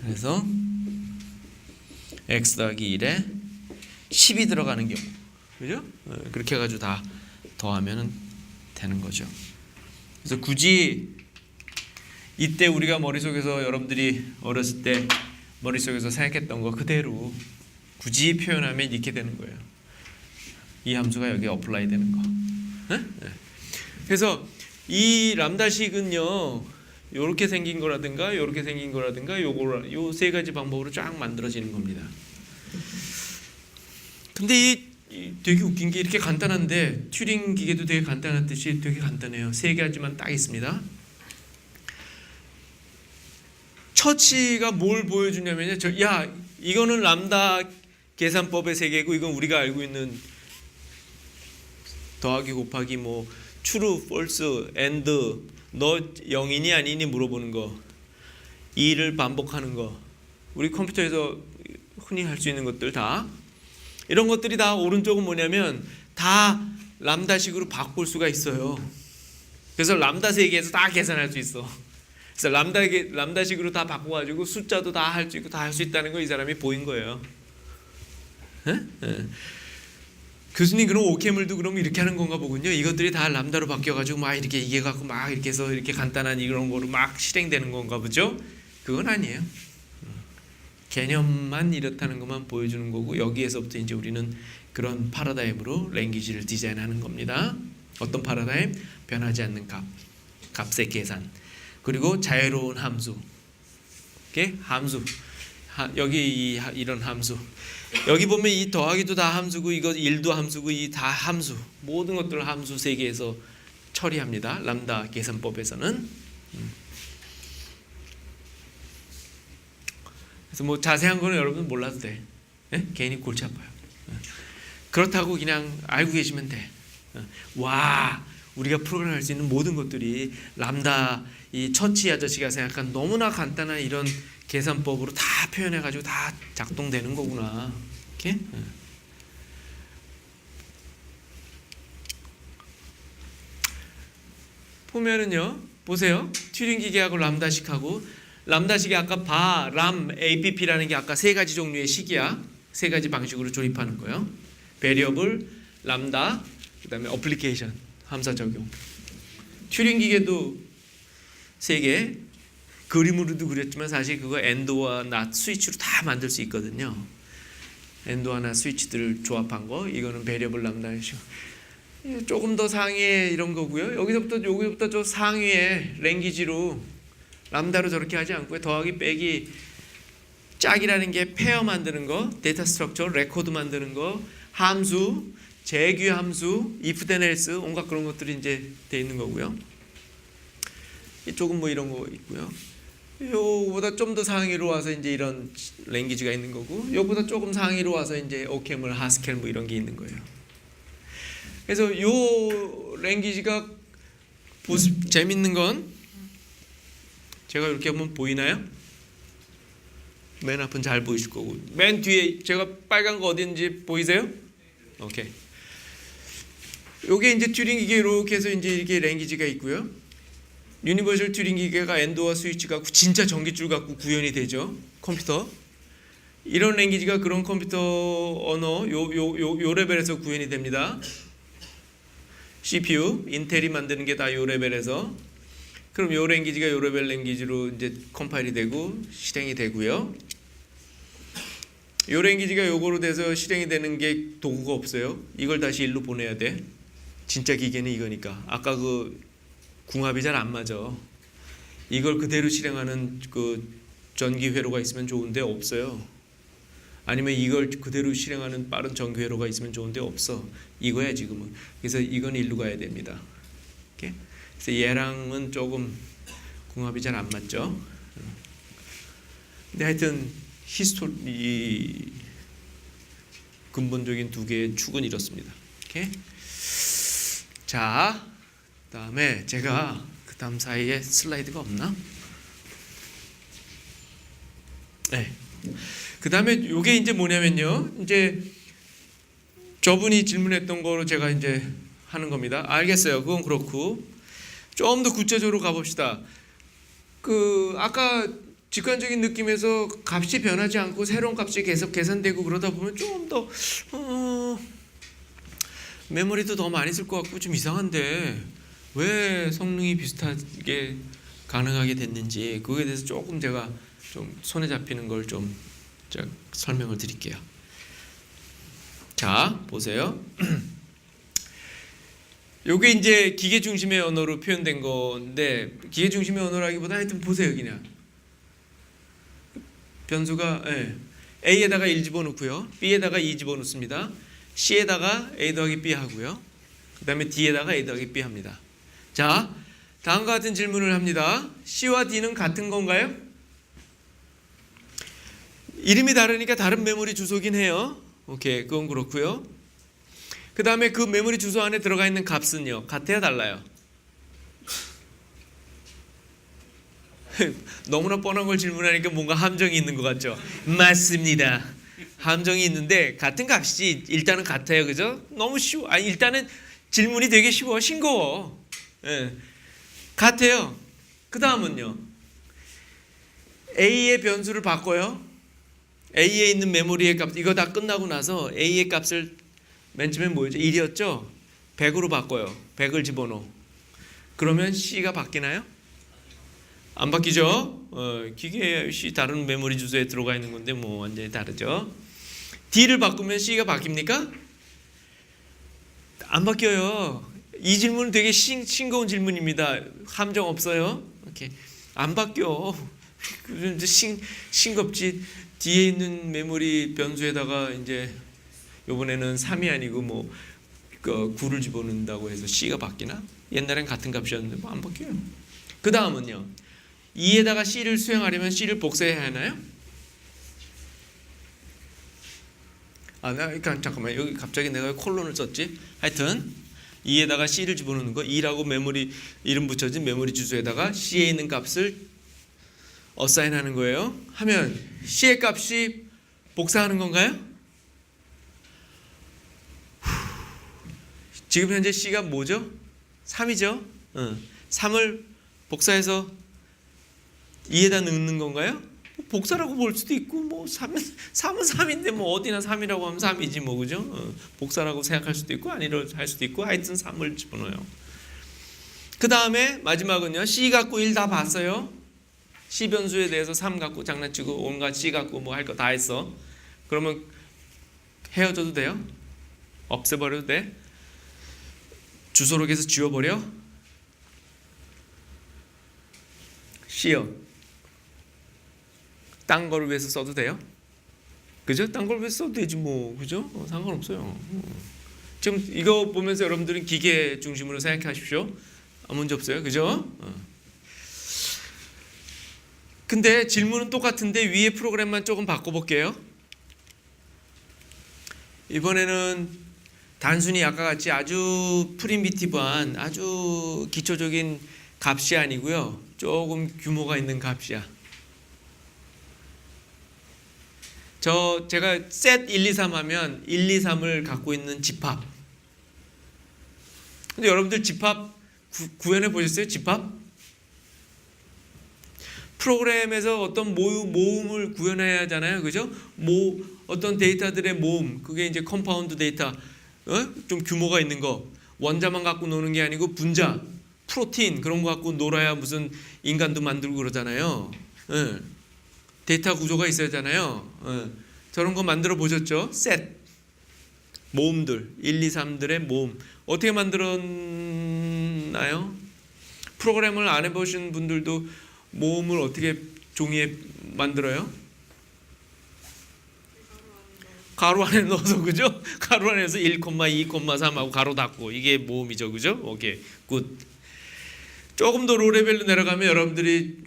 그래서 x 더하기 1에 10이 들어가는 경우. 그죠? 그렇게 해가지고 다 더하면 되는 거죠. 그래서 굳이 이때 우리가 머릿속에서 여러분들이 어렸을 때 머릿속에서 생각했던 거 그대로 굳이 표현하면 이렇게 되는 거예요. 이 함수가 여기에 어플라이 되는 거. 그래서 이 람다식은요, 요렇게 생긴 거라든가 요렇게 생긴 거라든가 요 세 가지 방법으로 쫙 만들어지는 겁니다. 근데 되게 웃긴 게 이렇게 간단한데 튜링 기계도 되게 간단한 듯이 되게 간단해요. 세 가지만 딱 있습니다. 처치가 뭘 보여주냐면요, 이거는 람다 계산법의 세계고 이건 우리가 알고 있는 더하기 곱하기 뭐 true, false, and 너 0이니 아니니 물어보는 거, 2를 반복하는 거, 우리 컴퓨터에서 흔히 할 수 있는 것들 다, 이런 것들이 다 오른쪽은 뭐냐면 다 람다식으로 바꿀 수가 있어요. 그래서 람다 세계에서 다 계산할 수 있어. 그래서 람다식으로 다 바꿔가지고 숫자도 다 할 수 있고 다 할 수 있다는 거 이 사람이 보인 거예요. 교수님 그럼 오케물도 그럼 이렇게 하는 건가 보군요. 이것들이 다 람다로 바뀌어가지고 막 이렇게 이게 갖고 막 이렇게 해서 이렇게 간단한 이런 거로 막 실행되는 건가 보죠. 그건 아니에요. 개념만 이렇다는 것만 보여주는 거고 여기에서부터 이제 우리는 그런 파라다임으로 랭귀지를 디자인하는 겁니다. 어떤 파라다임? 변하지 않는 값의 계산, 그리고 자유로운 함수. 이게 함수. 여기 이런 함수. 여기 보면 이 더하기도 다 함수고 이거 1도 함수고 이 다 함수. 모든 것들을 함수 세계에서 처리합니다. 람다 계산법에서는. 그래서 뭐 자세한 거는 여러분 몰라도 돼. 괜히 골치 아파요. 그렇다고 그냥 알고 계시면 돼. 와, 우리가 프로그램할 수 있는 모든 것들이 람다 이 처치 아저씨가 생각한 너무나 간단한 이런 계산법으로 다 표현해가지고 다 작동되는 거구나. 이렇게. 보면은요, 보세요. 튜링 기계하고 람다식하고, 람다식이 아까 바, 람, APP라는 게 아까 세 가지 종류의 식이야. 세 가지 방식으로 조립하는 거예요. 베리어블, 람다, 그다음에 어플리케이션, 함사 적용. 튜링 기계도 세 개. 그림으로도 그렸지만 사실 그거 엔도와 낫 스위치로 다 만들 수 있거든요. 엔도와 낫 스위치들을 조합한 거. 이거는 베리어블 람다식. 조금 더 상위에 이런 거고요. 여기서부터 저 상위에 랭귀지로 람다로 저렇게 하지 않고요. 더하기 빼기 짝이라는 게 페어 만드는 거, 데이터 스트럭처, 레코드 만드는 거, 함수, 재규 함수, if then else 온갖 그런 것들이 이제 돼 있는 거고요. 이쪽은 뭐 이런 거 있고요. 요보다 좀 더 상위로 와서 이제 이런 랭귀지가 있는 거고, 요보다 조금 상위로 와서 이제 오케물, 하스켈 뭐 이런 게 있는 거예요. 그래서 요 랭귀지가 재밌는 건 제가 이렇게 보면 보이나요? 맨 앞은 잘 보이실 거고, 맨 뒤에 제가 빨간 거 어딘지 보이세요? 오케이. 요게 이제 튜링 기계 이렇게 해서 이제 이렇게 랭귀지가 있고요. 유니버셜 튜링 기계가 엔도와 스위치가 진짜 전기줄 갖고 구현이 되죠. 컴퓨터. 이런 랭귀지가 그런 컴퓨터 언어 요 레벨에서 구현이 됩니다. CPU, 인텔이 만드는 게 다 요 레벨에서. 그럼 요 랭귀지가 요 레벨 랭귀지로 이제 컴파일이 되고 실행이 되고요. 요 랭귀지가 요거로 돼서 실행이 되는 게 도구가 없어요. 이걸 다시 일로 보내야 돼. 진짜 기계는 이거니까. 아까 그 궁합이 잘 안 맞아. 이걸 그대로 실행하는 그 전기 회로가 있으면 좋은데 없어요. 아니면 이걸 그대로 실행하는 빠른 전기 회로가 있으면 좋은데 없어. 이거야 지금은. 그래서 이건 일로 가야 됩니다. 오케이? 그래서 얘랑은 조금 궁합이 잘 안 맞죠. 근데 하여튼 이 근본적인 두 개의 축은 이렇습니다. 오케이? 자, 그다음에 제가 그다음 사이에 슬라이드가 없나? 네. 그다음에 요게 이제 뭐냐면요. 이제 저분이 질문했던 거로 제가 이제 하는 겁니다. 알겠어요. 그건 그렇고 좀 더 구체적으로 가봅시다. 그 아까 직관적인 느낌에서 값이 변하지 않고 새로운 값이 계속 계산되고 그러다 보면 좀 더 메모리도 더 많이 쓸 것 같고 좀 이상한데 왜 성능이 비슷하게 가능하게 됐는지 그거에 대해서 조금 제가 좀 손에 잡히는 걸 좀 설명을 드릴게요. 자, 보세요. 요게 이제 기계 중심의 언어로 표현된 건데 기계 중심의 언어라기보다 하여튼 보세요. 그냥 변수가 A에다가 1 집어넣고요. B에다가 2 집어넣습니다. C에다가 A 더하기 B 하고요. 그 다음에 D에다가 A 더하기 B 합니다. 자, 다음과 같은 질문을 합니다. C와 D는 같은 건가요? 이름이 다르니까 다른 메모리 주소긴 해요. 오케이, 그건 그렇고요. 그 다음에 그 메모리 주소 안에 들어가 있는 값은요, 같아야 달라요? 너무나 뻔한 걸 질문하니까 뭔가 함정이 있는 것 같죠? 맞습니다. 함정이 있는데 같은 값이 일단은 같아요, 그죠? 너무 쉬워. 아니 일단은 질문이 되게 쉬워, 싱거워. 같아요. 그 다음은요, A의 변수를 바꿔요. A에 있는 메모리의 값, 이거 다 끝나고 나서 A의 값을 맨 처음에 뭐였죠? 1이었죠? 100으로 바꿔요. 100을 집어넣어. 그러면 C가 바뀌나요? 안 바뀌죠? 기계에 C 다른 메모리 주소에 들어가 있는 건데 뭐 완전히 다르죠. D를 바꾸면 C가 바뀝니까? 안 바뀌어요. 이 질문은 되게 싱거운 질문입니다. 함정 없어요. 오케이. 안 바뀌어. 싱겁지. 뒤에 있는 메모리 변수에다가 이제 이번에는 3이 아니고 뭐 9를 집어넣는다고 해서 C가 바뀌나? 옛날엔 같은 값이었는데 뭐 안 바뀌어요. 그 다음은요, 2에다가 C를 수행하려면 C를 복사해야 하나요? 그러니까 잠깐만, 여기 갑자기 내가 콜론을 썼지? 하여튼 2에다가 C를 집어넣는 거, 2라고 메모리 이름 붙여진 메모리 주소에다가 C에 있는 값을 어사인하는 거예요. 하면 C의 값이 복사하는 건가요? 지금 현재 C가 뭐죠? 3이죠? 3을 복사해서 2에다 넣는 건가요? 복사라고 볼 수도 있고 뭐 3은 3인데 뭐 어디나 3이라고 하면 3이지 뭐 그죠? 복사라고 생각할 수도 있고 아니로 할 수도 있고 하여튼 3을 집어넣어요. 그 다음에 마지막은요. C 갖고 1 다 봤어요. C 변수에 대해서 3 갖고 장난치고 온갖 C 갖고 뭐 할 거 다 했어. 그러면 헤어져도 돼요? 없애버려도 돼? 주소록에서 지워버려? C요. 딴 거를 위해서 써도 돼요? 그죠? 딴 걸 위해서 써도 되지 뭐 그죠? 상관없어요. 지금 이거 보면서 여러분들은 기계 중심으로 생각하십시오. 아무 문제 없어요. 그죠? 근데 질문은 똑같은데 위에 프로그램만 조금 바꿔볼게요. 이번에는 단순히 아까 같이 아주 프리미티브한 아주 기초적인 값이 아니고요. 조금 규모가 있는 값이야. 제가 set 1, 2, 3 하면 1, 2, 3을 갖고 있는 집합. 근데 여러분들 집합 구현해 보셨어요? 집합? 프로그램에서 어떤 모음을 구현해야 하잖아요. 그죠? 어떤 데이터들의 모음. 그게 이제 컴파운드 데이터. 좀 규모가 있는 거. 원자만 갖고 노는 게 아니고 분자, 프로틴 그런 거 갖고 놀아야 무슨 인간도 만들고 그러잖아요. 데이터 구조가 있어야 하잖아요. 저런 거 만들어 보셨죠? 셋. 모음들. 1, 2, 3들의 모음. 어떻게 만들었나요? 프로그램을 안 해보신 분들도 모음을 어떻게 종이에 만들어요? 가로 안에 넣어서 그죠? 가로 안에서 1, 2, 3하고 가로 닫고 이게 모음이죠. 그죠? 오케이. 굿. 조금 더 로레벨로 내려가면 여러분들이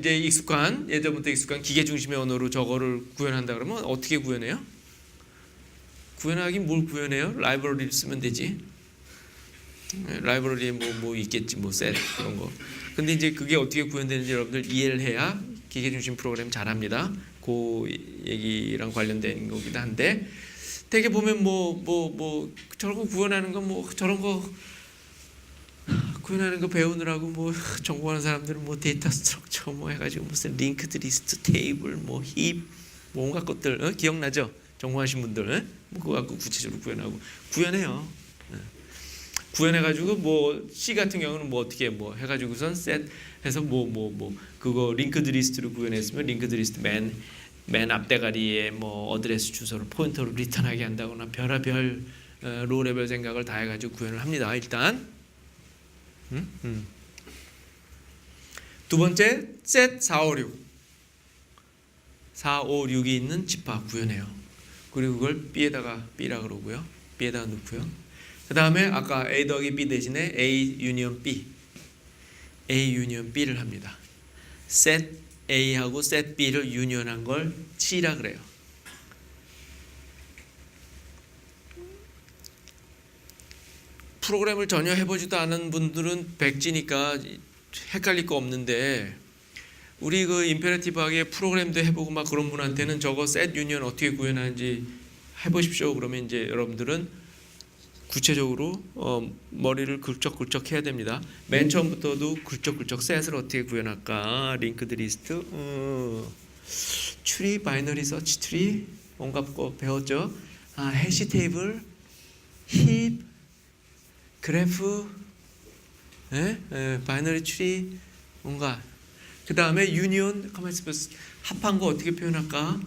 이제 예전부터 익숙한 기계 중심의 언어로 저거를 구현한다 그러면 어떻게 구현해요? 구현하긴 뭘 구현해요? 라이브러리를 쓰면 되지. 라이브러리에 뭐 있겠지, 뭐 셋 그런 거. 근데 이제 그게 어떻게 구현되는지 여러분들 이해를 해야 기계 중심 프로그램 잘합니다. 그 얘기랑 관련된 거기도 한데 되게 보면 뭐 저런 거 구현하는 거 뭐 저런 거 구현하는 거 배우느라고 뭐 전공하는 사람들은 뭐 데이터 스트럭처 뭐 해가지고 무슨 링크드 리스트 테이블 뭐 힙 뭐 온갖 것들 기억나죠? 전공하신 분들 뭐 그거 갖고 구체적으로 구현해요. 구현해가지고 뭐 C 같은 경우는 뭐 어떻게 뭐 해가지고선 셋 해서 뭐 그거 링크드 리스트로 구현했으면 링크드 리스트 맨 앞대가리에 뭐 어드레스 주소를 포인터로 리턴하게 한다거나 별의별 로레벨 생각을 다 해가지고 구현을 합니다. 일단 두 번째 set 456이 있는 집합 구현해요. 그리고 그걸 B에다가 B라 그러고요. B에다가 넣고요. 그 다음에 아까 A 더하기 B 대신에 A 유니언 B B를 합니다. set A하고 set B를 유니언한 걸 C라 그래요. 프로그램을 전혀 해보지도 않은 분들은 백지니까 헷갈릴 거 없는데 우리 그 임페러티브하게 프로그램도 해보고 막 그런 분한테는 저거 set 유니언 어떻게 구현하는지 해보십시오. 그러면 이제 여러분들은 구체적으로 머리를 굴쩍굴쩍 해야 됩니다. 맨 처음부터도 굴쩍굴쩍 셋을 어떻게 구현할까? 링크드 리스트, 트리, 바이너리 서치 트리 온갖 거 배웠죠. 해시 테이블, 힙, 그래프, 바이너리 트리 온갖. 그 다음에 유니온, 가만히 있어보세요. 합한 거 어떻게 표현할까?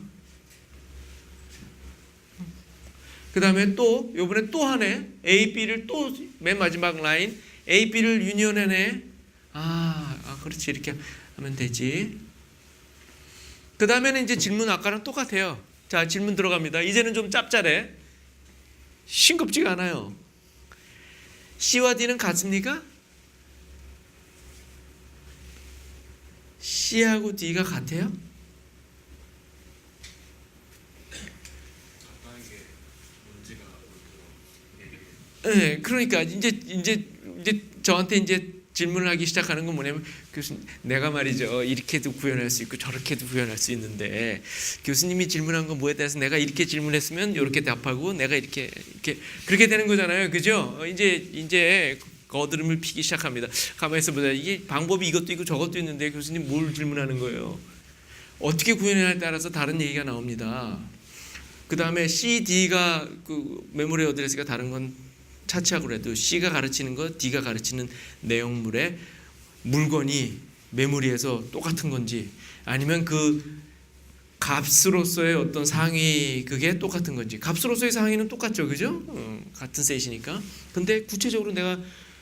그 다음에 또 요번에 또 하네. A, B를 또 맨 마지막 라인 A, B를 유니온해내. 그렇지 이렇게 하면 되지. 그 다음에는 이제 질문 아까랑 똑같아요. 자 질문 들어갑니다. 이제는 좀 짭짤해. 싱겁지가 않아요. C와 D는 같습니까? C하고 D가 같아요? 네, 그러니까 이제 저한테 이제 질문을 하기 시작하는 건 뭐냐면 교수님 내가 말이죠 이렇게도 구현할 수 있고 저렇게도 구현할 수 있는데 교수님이 질문한 건 뭐에 대해서 내가 이렇게 질문했으면 이렇게 답하고 내가 이렇게 그렇게 되는 거잖아요, 그죠? 이제 거드름을 피기 시작합니다. 가만히 있어보자. 이게 방법이 이것도 있고 저것도 있는데 교수님 뭘 질문하는 거예요? 어떻게 구현해야 따라서 다른 얘기가 나옵니다. 그 다음에 C, D가 그 메모리 어드레스가 다른 건 차치하고 해도 C가 가르치는 것, D가 가르치는 내용물의 물건이 메모리에서 똑같은 건지 아니면 그 값으로서의 어떤 상위 그게 똑같은 건지. 값으로서의 상위는 똑같죠, 그죠? 같은 셋이니까. 근데 구체적으로 내가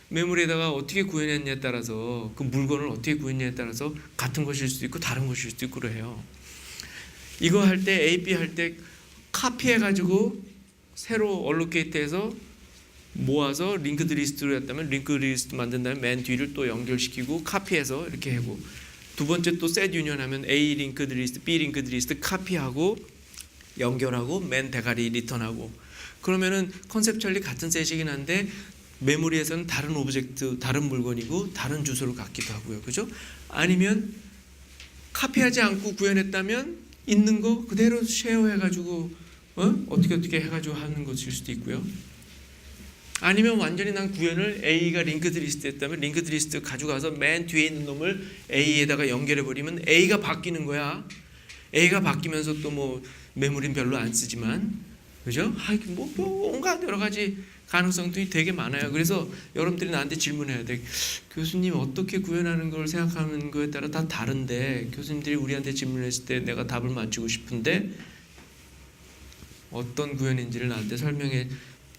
메모리에다가 어떻게 구현했냐에 따라서 그 물건을 어떻게 구현했냐에 따라서 같은 것일 수도 있고 다른 것일 수도 있고 그래요. 이거 할 때 AP 할 때 카피해가지고 새로 얼로케이트해서 모아서 링크드 리스트로 했다면 링크드 리스트 만든 다음에 맨 뒤를 또 연결시키고 카피해서 이렇게 하고 두 번째 또 셋 유니언하면 A 링크드 리스트, B 링크드 리스트 카피하고 연결하고 맨 대가리 리턴하고 그러면은 컨셉츄얼리 같은 셋이긴 한데 메모리에서는 다른 오브젝트, 다른 물건이고 다른 주소를 갖기도 하고요. 그죠? 아니면 카피하지 않고 구현했다면 있는 거 그대로 쉐어해가지고 어떻게 해가지고 하는 것일 수도 있고요. 아니면 완전히 난 구현을 A가 링크드 리스트 했다면 링크드 리스트 가져가서 맨 뒤에 있는 놈을 A에다가 연결해버리면 A가 바뀌는 거야. A가 바뀌면서 또 뭐 메모리는 별로 안 쓰지만 그죠? 뭐 온갖 여러 가지 가능성들이 되게 많아요. 그래서 여러분들이 나한테 질문해야 돼. 교수님 어떻게 구현하는 걸 생각하는 거에 따라 다 다른데 교수님들이 우리한테 질문했을 때 내가 답을 맞추고 싶은데 어떤 구현인지를 나한테 설명해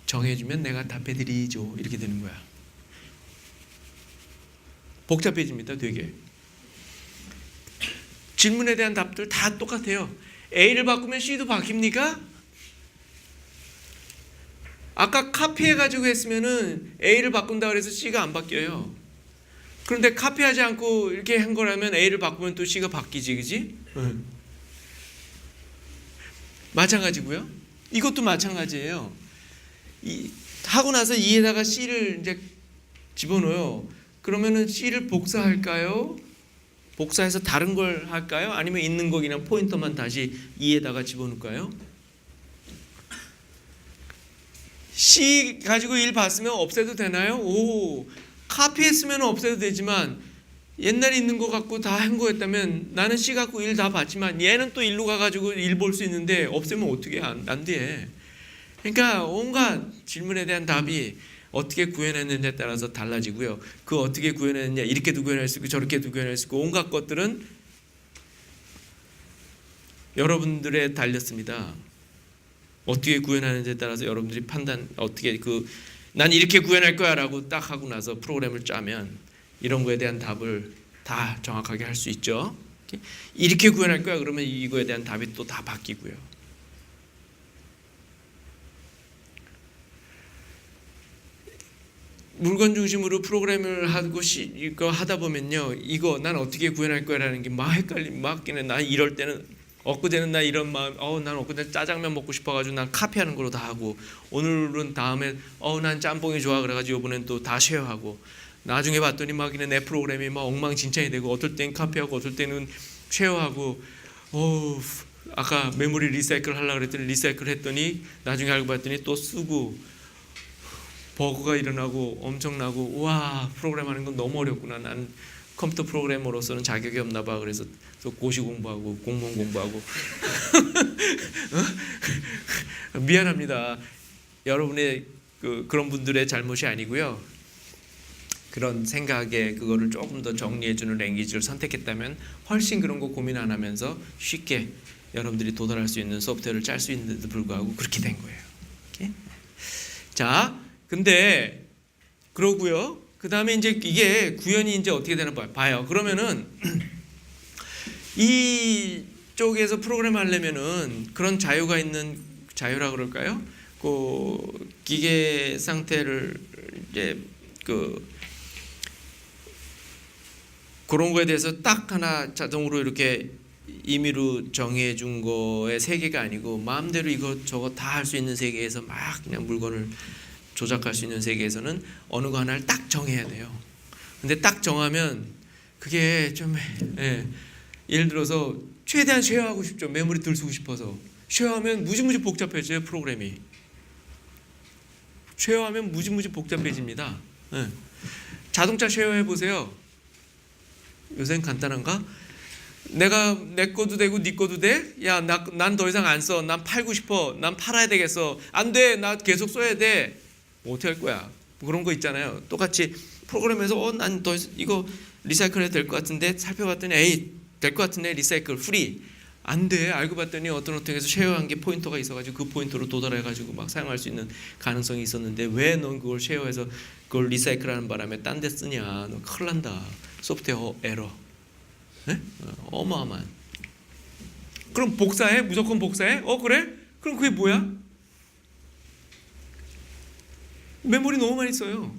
정해주면 내가 답해드리죠. 이렇게 되는 거야. 복잡해집니다. 되게. 질문에 대한 답들 다 똑같아요. A를 바꾸면 C도 바뀝니까? 아까 카피해가지고 했으면은 A를 바꾼다 그래서 C가 안 바뀌어요. 그런데 카피하지 않고 이렇게 한 거라면 A를 바꾸면 또 C가 바뀌지, 그지? 마찬가지고요. 이것도 마찬가지예요. 하고 나서 E에다가 C를 이제 집어넣어요. 그러면은 C를 복사할까요? 복사해서 다른 걸 할까요? 아니면 있는 거 그냥 포인터만 다시 E에다가 집어넣을까요? C 가지고 1 봤으면 없애도 되나요? 오, 카피했으면 없애도 되지만 옛날에 있는 거 갖고 다 한 거였다면 나는 C 갖고 1 다 봤지만 얘는 또 1로 가가지고 1 볼 수 있는데 없애면 어떻게 안 돼. 그러니까 온갖 질문에 대한 답이 어떻게 구현했느냐에 따라서 달라지고요. 그 어떻게 구현했느냐 이렇게도 구현할 수 있고 저렇게도 구현할 수 있고 온갖 것들은 여러분들에 달렸습니다. 어떻게 구현하는지에 따라서 여러분들이 판단 어떻게 난 이렇게 구현할 거야라고 딱 하고 나서 프로그램을 짜면 이런 거에 대한 답을 다 정확하게 할 수 있죠. 이렇게 구현할 거야 그러면 이거에 대한 답이 또 다 바뀌고요. 물건 중심으로 프로그램을 하고 이거 하다 보면요, 이거 난 어떻게 구현할 거야라는 게 막 헷갈림, 막 끼는. 난 이럴 때는 엊그제는 나 이런 마음, 난 엊그제 짜장면 먹고 싶어가지고 난 카피하는 걸로 다 하고, 오늘은 다음에 난 짬뽕이 좋아 그래가지고 이번엔 또 다 쉐어하고, 나중에 봤더니 막 내 프로그램이 막 엉망진창이 되고, 어떨 땐 카피하고 어떨 때는 쉐어하고, 아까 메모리 리사이클 하려고 그랬더니 리사이클 했더니 나중에 알고 봤더니 또 쓰고. 버그가 일어나고 엄청나고, 와, 프로그램 하는 건 너무 어렵구나. 난 컴퓨터 프로그래머로서는 자격이 없나 봐. 그래서 또 고시 공부하고 공무원 공부하고 미안합니다. 여러분의 그런 분들의 잘못이 아니고요. 그런 생각에 그거를 조금 더 정리해주는 랭귀지를 선택했다면 훨씬 그런 거 고민 안 하면서 쉽게 여러분들이 도달할 수 있는 소프트웨어를 짤 수 있는데도 불구하고 그렇게 된 거예요. 오케이? 자, 근데 그러고요. 그 다음에 이제 이게 구현이 이제 어떻게 되나 봐요. 그러면은 이쪽에서 프로그램 하려면은 그런 자유가 있는, 자유라 그럴까요? 그 기계 상태를 이제 그런 거에 대해서 딱 하나 자동으로 이렇게 임의로 정해 준 거의 세계가 아니고 마음대로 이거 저거 다 할 수 있는 세계에서 막 그냥 물건을 조작할 수 있는 세계에서는 어느 거 하나를 딱 정해야 돼요. 근데 딱 정하면 그게 좀 예를 들어서 최대한 쉐어하고 싶죠. 메모리 덜 쓰고 싶어서. 쉐어하면 무지무지 복잡해져요. 프로그램이. 쉐어하면 무지무지 복잡해집니다. 자동차 쉐어해 보세요. 요새는 간단한가? 내가 내 거도 되고 네 거도 돼? 야, 난 더 이상 안 써. 난 팔고 싶어. 난 팔아야 되겠어. 안 돼. 나 계속 써야 돼. 뭐 어떻게 할 거야? 뭐 그런 거 있잖아요. 똑같이 프로그램에서 난 더 이거 리사이클 해도 될 것 같은데 살펴봤더니 에이 될 것 같은데 리사이클 프리. 안 돼. 알고 봤더니 어떤 해서 쉐어한 게 포인터가 있어가지고 그 포인터로 도달해가지고 막 사용할 수 있는 가능성이 있었는데 왜 넌 그걸 쉐어해서 그걸 리사이클하는 바람에 딴 데 쓰냐? 너 큰일 난다. 소프트웨어 에러. 네? 어마어마한. 그럼 복사해? 무조건 복사해? 그래? 그럼 그게 뭐야? 메모리 너무 많이 써요.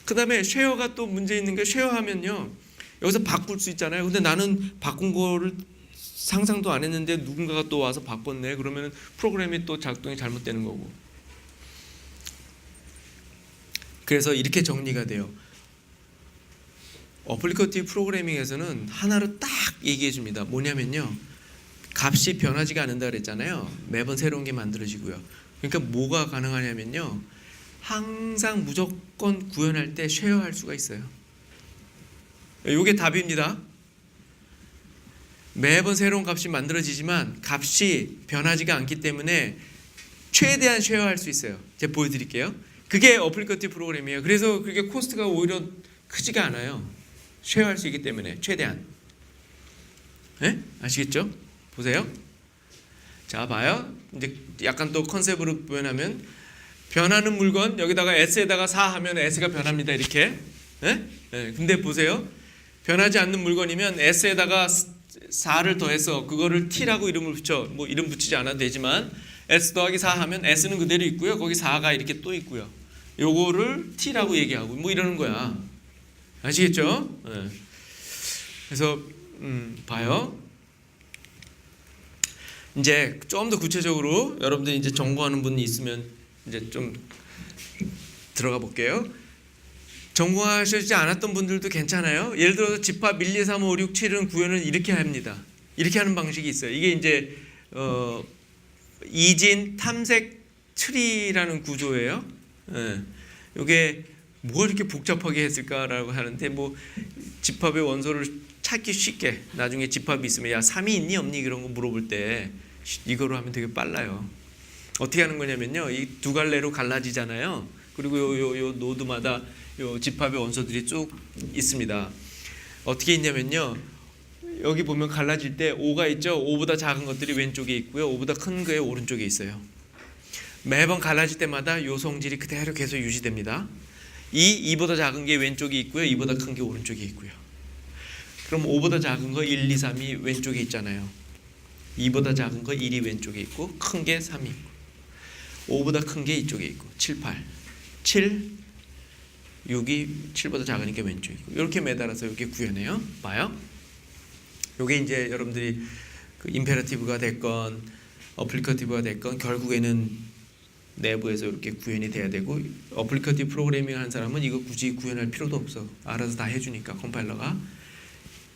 그 다음에 쉐어가 또 문제 있는 게 쉐어하면요 여기서 바꿀 수 있잖아요. 근데 나는 바꾼 거를 상상도 안 했는데 누군가가 또 와서 바꿨네. 그러면 프로그램이 또 작동이 잘못되는 거고. 그래서 이렇게 정리가 돼요. 어플리커티브 프로그래밍에서는 하나로 딱 얘기해 줍니다. 뭐냐면요, 값이 변하지가 않는다 그랬잖아요. 매번 새로운 게 만들어지고요. 그러니까 뭐가 가능하냐면요, 항상 무조건 구현할 때 쉐어할 수가 있어요. 이게 답입니다. 매번 새로운 값이 만들어지지만 값이 변하지가 않기 때문에 최대한 쉐어할 수 있어요. 제가 보여드릴게요. 그게 어플리커티브 프로그램이에요. 그래서 그게 코스트가 오히려 크지가 않아요. 쉐어할 수 있기 때문에 최대한. 네? 아시겠죠? 보세요. 자, 봐요. 이제 약간 또 컨셉으로 표현하면 변하는 물건 여기다가 S에다가 4 하면 S가 변합니다. 이렇게. 네? 네. 근데 보세요. 변하지 않는 물건이면 S에다가 4를 더해서 그거를 T라고 이름을 붙여. 뭐 이름 붙이지 않아도 되지만 S 더하기 4 하면 S는 그대로 있고요. 거기 4가 이렇게 또 있고요. 요거를 T라고 얘기하고 뭐 이러는 거야. 아시겠죠? 네. 그래서 봐요. 이제 좀 더 구체적으로 여러분들이 이제 전공하는 분이 있으면 이제 좀 들어가 볼게요. 전공하시지 않았던 분들도 괜찮아요. 예를 들어서 집합 1, 2, 3, 5, 6, 7은 구현을 이렇게 합니다. 이렇게 하는 방식이 있어요. 이게 이제 이진 탐색 트리라는 구조예요. 예. 이게 뭐가 이렇게 복잡하게 했을까라고 하는데 뭐 집합의 원소를 찾기 쉽게 나중에 집합이 있으면 야 3이 있니 없니 그런 거 물어볼 때 이거로 하면 되게 빨라요. 어떻게 하는 거냐면요, 이 두 갈래로 갈라지잖아요. 그리고 요 노드마다 요 집합의 원소들이 쭉 있습니다. 어떻게 있냐면요, 여기 보면 갈라질 때 5가 있죠. 5보다 작은 것들이 왼쪽에 있고요, 5보다 큰 게 오른쪽에 있어요. 매번 갈라질 때마다 요 성질이 그대로 계속 유지됩니다. 2보다 작은 게 왼쪽에 있고요, 2보다 큰 게 오른쪽에 있고요. 그럼 5보다 작은 거 1, 2, 3이 왼쪽에 있잖아요. 2보다 작은 거 1이 왼쪽에 있고 큰 게 3이 있고 5보다 큰 게 이쪽에 있고 7, 8 7, 6이 7보다 작으니까 왼쪽에 있고 이렇게 매달아서 이렇게 구현해요. 봐요. 이게 이제 여러분들이 그 임페러티브가 됐건 어플리커티브가 됐건 결국에는 내부에서 이렇게 구현이 돼야 되고, 어플리커티브 프로그래밍 하는 사람은 이거 굳이 구현할 필요도 없어. 알아서 다 해주니까 컴파일러가.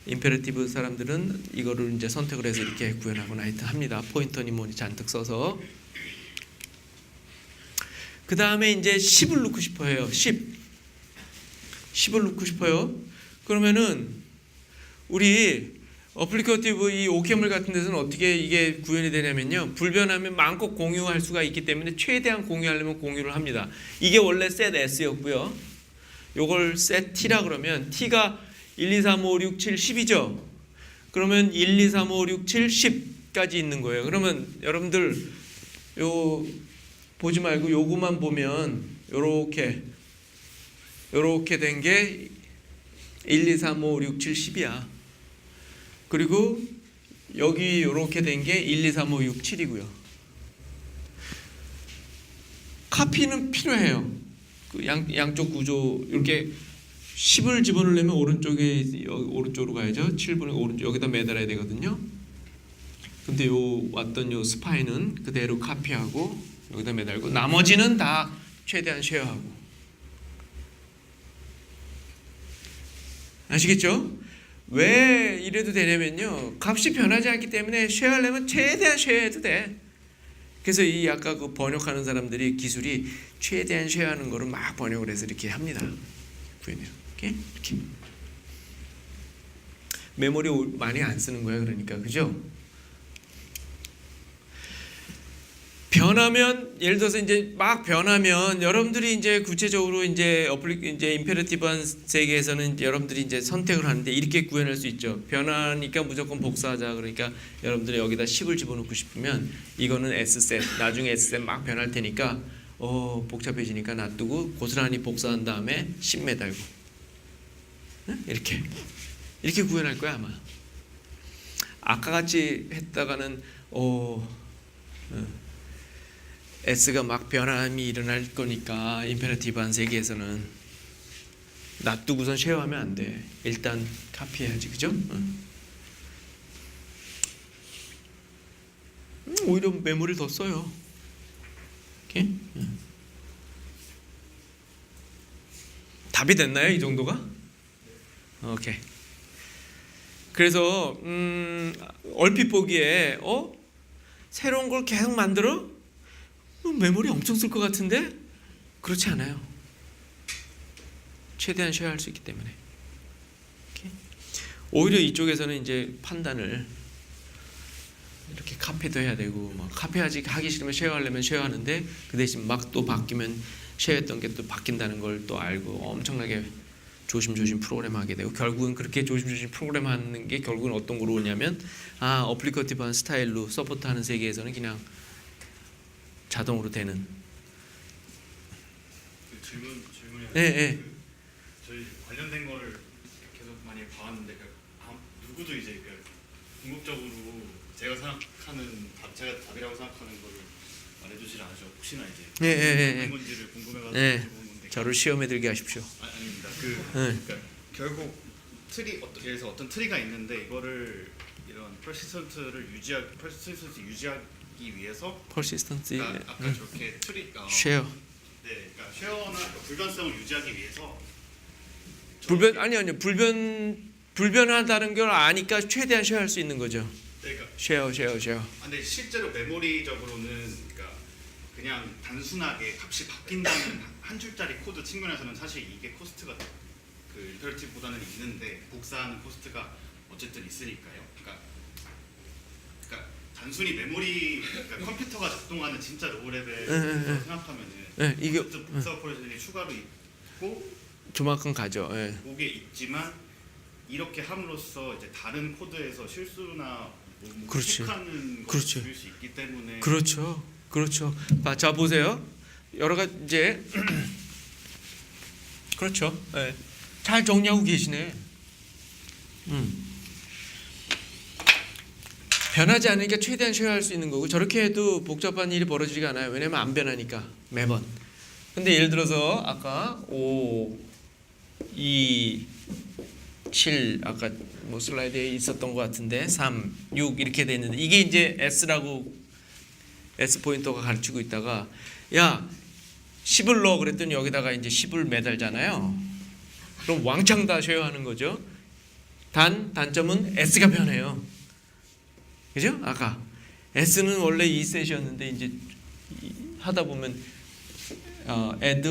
임페러티브 사람들은 이거를 이제 선택을 해서 이렇게 구현하거나 하여튼 합니다. 포인터니 뭐니 잔뜩 써서. 그 다음에 이제 10을 넣고 싶어요. 10을 넣고 싶어요. 그러면은 우리 어플리커티브 이 오케물 같은 데서는 어떻게 이게 구현이 되냐면요, 불변하면 마음껏 공유할 수가 있기 때문에 최대한 공유하려면 공유를 합니다. 이게 원래 set S였고요. 요걸 set T라 그러면 T가 1, 2, 3, 5, 6, 7, 10이죠. 그러면 1, 2, 3, 5, 6, 7, 10까지 있는 거예요. 그러면 여러분들 요 보지 말고 요거만 보면 요렇게 된 게 1, 2, 3, 5, 6, 7, 10이야. 그리고 여기 요렇게 된 게 1, 2, 3, 5, 6, 7이고요. 카피는 필요해요. 그 양쪽 구조 이렇게 10을 집어넣으려면 오른쪽으로 가야죠. 7분의 오른쪽 여기다 매달아야 되거든요. 근데 요 왔던 요 스파인은 그대로 카피하고 여기다 매달고 나머지는 다 최대한 쉐어하고. 아시겠죠? 왜 이래도 되냐면요, 값이 변하지 않기 때문에 쉐어하려면 최대한 쉐어해도 돼. 그래서 이 아까 그 번역하는 사람들이 기술이 최대한 쉐어하는 거를 막 번역을 해서 이렇게 합니다. 구현해요. 이렇게 메모리 많이 안 쓰는 거야. 그러니까 그죠? 변하면 예를 들어서 이제 막 변하면 여러분들이 이제 구체적으로 이제 이제 임페러티브한 세계에서는 이제 여러분들이 이제 선택을 하는데 이렇게 구현할 수 있죠. 변하니까 무조건 복사하자. 그러니까 여러분들이 여기다 10을 집어넣고 싶으면 이거는 S셋, 나중에 S셋 막 변할 테니까 복잡해지니까 놔두고 고스란히 복사한 다음에 10 매달고 이렇게 구현할 거야 아마. 아까 같이 했다가는 S가 막 변함이 일어날 거니까 임페러티브한 세계에서는 놔두고선 쉐어하면 안 돼. 일단 카피해야지, 그죠? 오히려 메모리를 더 써요. 이렇게? 답이 됐나요, 이 정도가? 오케이. 그래서 얼핏 보기에 새로운 걸 계속 만들어? 메모리 엄청 쓸 것 같은데? 그렇지 않아요. 최대한 쉐어할 수 있기 때문에. 이렇게. 오히려 이쪽에서는 이제 판단을 이렇게 카피도 해야 되고, 막 카피하기 싫으면 쉐어하려면 쉐어하는데 그 대신 막 또 바뀌면 쉐어했던 게 또 바뀐다는 걸 또 알고 엄청나게 조심조심 프로그램하게 되고, 결국은 그렇게 조심조심 프로그램하는 게 결국은 어떤 거로 오냐면 어플리커티브한 스타일로 서포트하는 세계에서는 그냥 자동으로 되는. 그 질문이 네. 저희 관련된 거를 계속 많이 봐왔는데 누구도 이제 궁극적으로 제가 생각하는 제가 답이라고 생각하는 거를 말해주질 않으셔. 혹시나 이제 어떤 건지를 궁금해가지고 물어보는데 저를 시험에 들게 하십시오. 아닙니다. 그러니까 결국 예를 들어서 어떤 트리가 있는데 이거를 이런 퍼시스턴트를 유지하기 위해서 퍼시스턴시. 그러니까 아까 저렇게 트리 쉐어. 네, 그러니까 쉐어나 불변성을 유지하기 위해서 아니요. 불변하다는 걸 아니까 최대한 쉐어할 수 있는 거죠. 네, 그러니까 쉐어. 근데 실제로 메모리적으로는 그러니까 그냥 단순하게 값이 바뀐다는 한 줄짜리 코드 측면에서는 사실 이게 코스트가 그 임페러티브보다는 있는데 복사하는 코스트가 어쨌든 있으니까요. 그러니까 단순히 메모리 그러니까 컴퓨터가 작동하는 진짜 로우 레벨에서 생각하면은 이게 복사 오퍼레이션이 추가로 있고 조만간 가죠. 그게 있지만 이렇게 함으로써 이제 다른 코드에서 실수나 그렇지. 체크하는 걸 그렇지. 줄일 수 있기 때문에 그렇죠. 자 보세요. 여러 가지 이제 그렇죠. 잘 정리하고 계시네. 변하지 않으니까 최대한 쉐어할 수 있는 거고, 저렇게 해도 복잡한 일이 벌어지지가 않아요. 왜냐면 안 변하니까 매번. 근데 예를 들어서 아까 5, 2, 7 아까 뭐 슬라이드에 있었던 것 같은데 3, 6 이렇게 돼 있는데 이게 이제 S라고 S 포인터가 가르치고 있다가 야 10을 넣어 그랬더니 여기다가 이제 10을 매달잖아요. 그럼 왕창 다 쉐어하는 거죠. 단점은 S가 변해요. 그죠? 아까 S는 원래 2셋이었는데 이제 하다 보면 add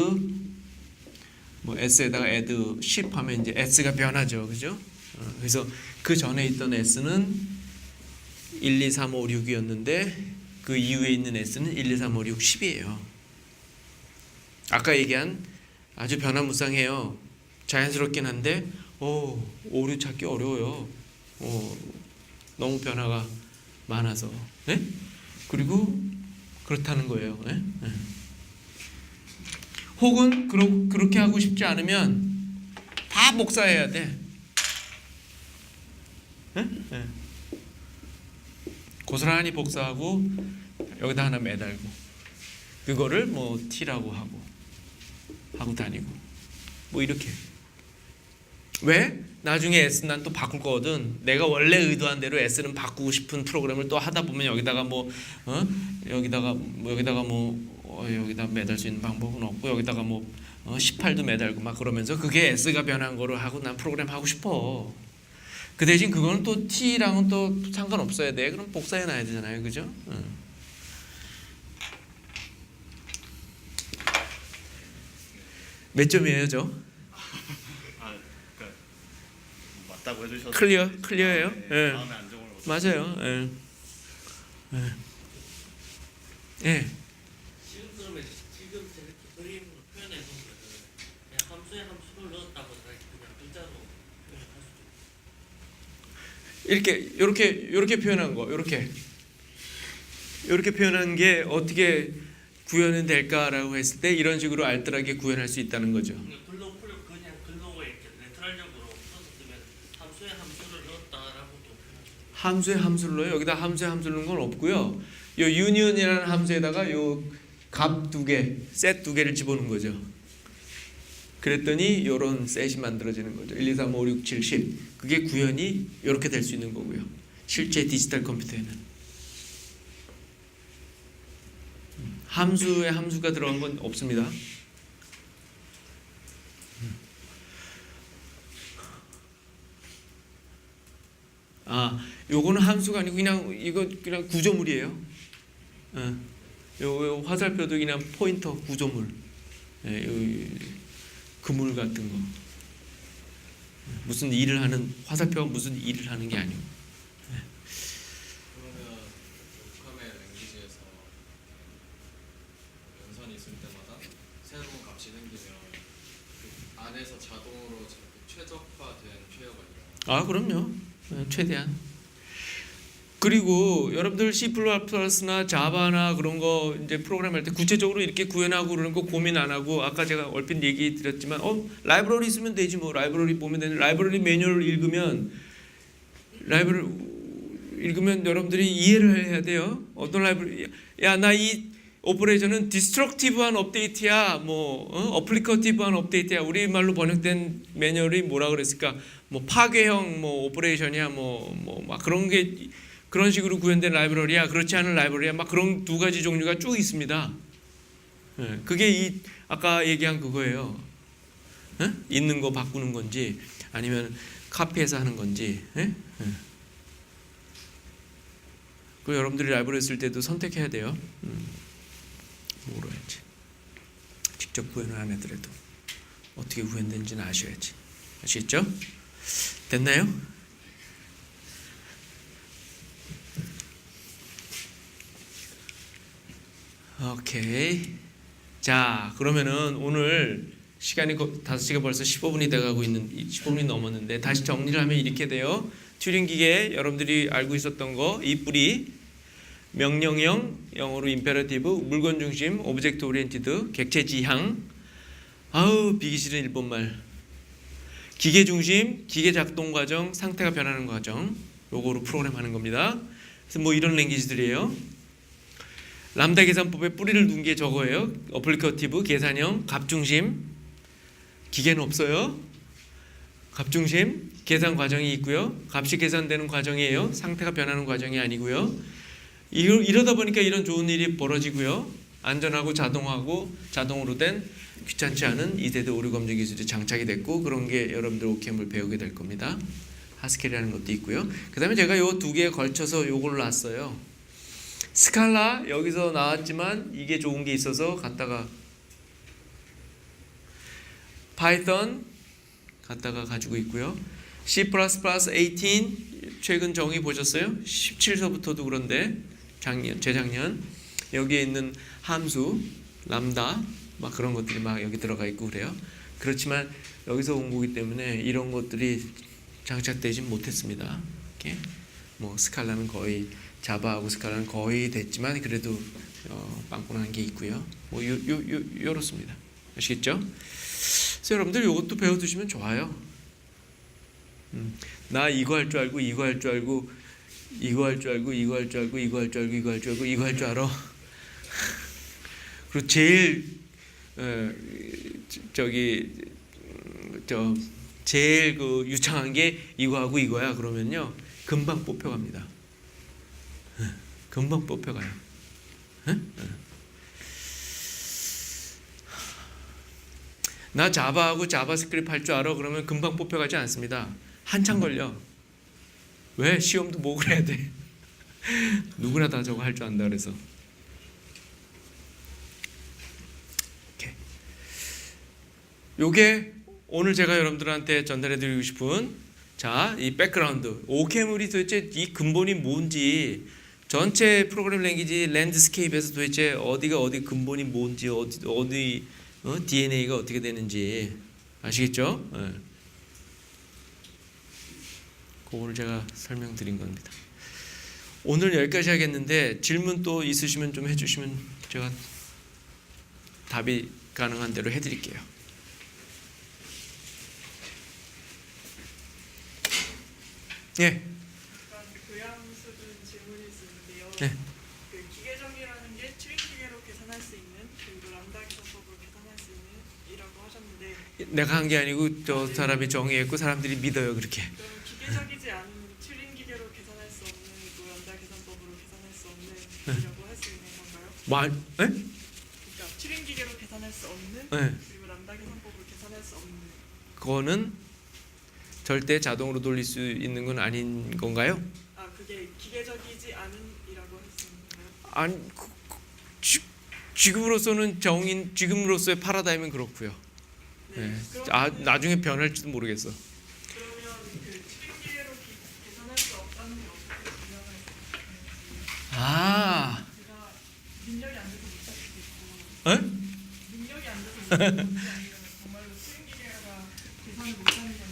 뭐 S에다가 add 10 하면 이제 S가 변하죠. 그죠? 그래서 그 전에 있던 S는 1, 2, 3, 5, 6이었는데 그 이후에 있는 S는 1, 2, 3, 5, 6, 10이에요. 아까 얘기한 아주 변화무쌍해요. 자연스럽긴 한데 5, 6 찾기 어려워요. 너무 변화가 많아서. 네? 그리고 그렇다는 거예요. 네? 네. 혹은 그렇게 하고 싶지 않으면 다 복사해야 돼. 네? 네. 고스란히 복사하고 여기다 하나 매달고 그거를 뭐 T라고 하고 다니고 뭐 이렇게. 왜? 나중에 S 난 또 바꿀 거거든. 내가 원래 의도한 대로 S는 바꾸고 싶은 프로그램을 또 하다 보면 여기다가 여기다 매달 수 있는 방법은 없고 여기다가 18도 매달고 막 그러면서 그게 S가 변한 거로 하고 난 프로그램 하고 싶어. 그 대신 그거는 또 T랑은 또 상관없어야 돼. 그럼 복사해 놔야 되잖아요. 그죠? 몇 점이에요, 저? 아, 그러니까 맞다고 해주셔서 클리어예요? 네, 예. 마음의 안정을 얻었어요. 맞아요. 예. 예. 예. 지금 그러면 지금 저렇게 그림으로 표현해 놓은 거를 그냥 함수에 함수를 넣었다고 그냥 글자로 표현할 수도 있고. 이렇게 표현한 거, 이렇게 표현한 게 어떻게 구현은 될까라고 했을 때 이런 식으로 알뜰하게 구현할 수 있다는 거죠. 그냥 글로 이렇게 레터럴적으로 풀어서 쓰면 함수에 함수를 넣었다라고도 표현할 수 있고. 함수에 함수를 넣어요. 여기다 함수에 함수를 넣은 건 없고요. 요 유니온이라는 함수에다가 요 값 두 개, 셋 두 개를 집어넣은 거죠. 그랬더니 요런 셋이 만들어지는 거죠. 1, 2, 3, 5, 6, 7, 10. 그게 구현이 이렇게 될 수 있는 거고요. 실제 디지털 컴퓨터에는 함수에 함수가 들어간 건 없습니다. 아, 요거는 함수가 아니고 이거 그냥 구조물이에요. 요 화살표도 그냥 포인터 구조물. 예, 그물 같은 거. 무슨 일을 하는 화살표가 무슨 일을 하는 게 아니고. 그러면 북함의 랭귀지에서 연산이 있을 때마다 새로운 값이 생기면 그 안에서 자동으로 최적화된 표현이 아, 그럼요. 최대한. 그리고 여러분들 C++나 자바나 그런 거 이제 프로그램 할 때 구체적으로 이렇게 구현하고 그러는 거 고민 안 하고 아까 제가 얼핏 얘기 드렸지만 라이브러리 쓰면 되지 뭐 라이브러리 보면 되는 라이브러리 매뉴얼을 읽으면 여러분들이 이해를 해야 돼요. 어떤 라이브러리 나 이 오퍼레이션은 디스트럭티브한 업데이트야 뭐 어플리커티브한 업데이트야 우리말로 번역된 매뉴얼이 뭐라 그랬을까 뭐 파괴형 뭐 오퍼레이션이야 뭐 막 그런 식으로 구현된 라이브러리야 그렇지 않은 라이브러리야 막 그런 두 가지 종류가 쭉 있습니다. 그게 이 아까 얘기한 그거예요. 있는 거 바꾸는 건지 아니면 카피해서 하는 건지. 그 여러분들이 라이브러리 쓸 때도 선택해야 돼요. 뭐로 해야지. 직접 구현을 안 하더라도 어떻게 구현된지는 아셔야지. 아시겠죠? 됐나요? 오케이. 자, 그러면은 오늘 시간이 5시가 벌써 15분이 돼가고 있는 15분이 넘었는데 다시 정리를 하면 이렇게 돼요. 튜링 기계 여러분들이 알고 있었던 거 이 뿌리 명령형 영어로 임페러티브 물건 중심 오브젝트 오리엔티드 객체 지향 비기 싫은 일본말 기계 중심 기계 작동 과정 상태가 변하는 과정 요거로 프로그램 하는 겁니다. 그래서 뭐 이런 랭귀지들이에요. 람다 계산법의 뿌리를 둔 게 저거예요. 어플리커티브 계산형 값중심 기계는 없어요. 값중심 계산 과정이 있고요. 값이 계산되는 과정이에요. 상태가 변하는 과정이 아니고요. 이러다 보니까 이런 좋은 일이 벌어지고요. 안전하고 자동으로 된 귀찮지 않은 2세대 오류 검증 기술이 장착이 됐고 그런 게 여러분들 오캠을 배우게 될 겁니다. 하스켈이라는 것도 있고요. 그 다음에 제가 요 두 개에 걸쳐서 요걸 놨어요. 스칼라 여기서 나왔지만 이게 좋은 게 있어서 갖다가 파이썬 갖다가 가지고 있고요. C++18 최근 정의 보셨어요? 17서부터도 그런데 재작년 여기에 있는 함수 람다 막 그런 것들이 막 여기 들어가 있고 그래요. 그렇지만 여기서 온 거기 때문에 이런 것들이 장착되진 못했습니다. 이렇게 뭐 스칼라는 거의 자바하고 스칼라는 거의 됐지만 그래도 빵꾸난 게 있고요. 뭐 요렇습니다. 아시겠죠? 그래서 여러분들 이것도 배워두시면 좋아요. 나 이거 할 줄 알고 이거 할 줄 알고 이거 할 줄 알고 이거 할 줄 알고 이거 할 줄 알고 이거 할 줄 알고 이거 할 줄 알아. 그리고 제일 제일 그 유창한 게 이거하고 이거야 그러면요 금방 뽑혀갑니다. 금방 뽑혀가요. 나 자바하고 자바스크립트 할 줄 알아 그러면 금방 뽑혀가지 않습니다. 한참 걸려. 왜? 시험도 뭐 그래야 돼. 누구나 다 저거 할 줄 안다 그래서. 오케이. 요게 오늘 제가 여러분들한테 전달해드리고 싶은 자, 이 백그라운드. 오케물이 도대체 이 근본이 뭔지, 전체 프로그래밍 랭귀지 랜드스케이프에서 도대체 어디가 어디 근본이 뭔지, 어디 DNA가 어떻게 되는지 아시겠죠? 네. 그거를 제가 설명드린 겁니다. 오늘 여기까지 하겠는데 질문 또 있으시면 좀 해주시면 제가 답이 가능한 대로 해드릴게요. 예. 약간 교양 수준 질문일 수 있는데요. 네. 그 기계정의라는 게 튜링 기계로 계산할 수 있는 그리고 람다 계산법으로 계산할 수 있는 이라고 하셨는데 내가 한 게 아니고 저 사람이 정의했고 사람들이 믿어요 그렇게. 그럼 기계적이지 않은 튜링 기계로 계산할 수 없는 그 람다 계산법으로 계산할 수 없는 이라고 할 수 있는 건가요? 말? 에? 그러니까 튜링 기계로 계산할 수 없는 네. 그리고 람다 계산법으로 계산할 수 없는 그거는 절대 자동으로 돌릴 수 있는 건 아닌 건가요? 그게 기계적이지 않은 이라고 할 수 있는 건가요? 아니 지금으로서는 지금으로서의 파라다임은 그렇고요. 네. 그러면은 나중에 변할지도 모르겠어. 그러면 그 튜링 기계로 계산할 수 없다는 게 어떻게 증명할 수 있는지 아, 제가 능력이 안 돼서 못할 수도 있고 에? 능력이 안 돼서 못하는 건지 아니면 정말로 튜링 기계가 계산을 못하는 건지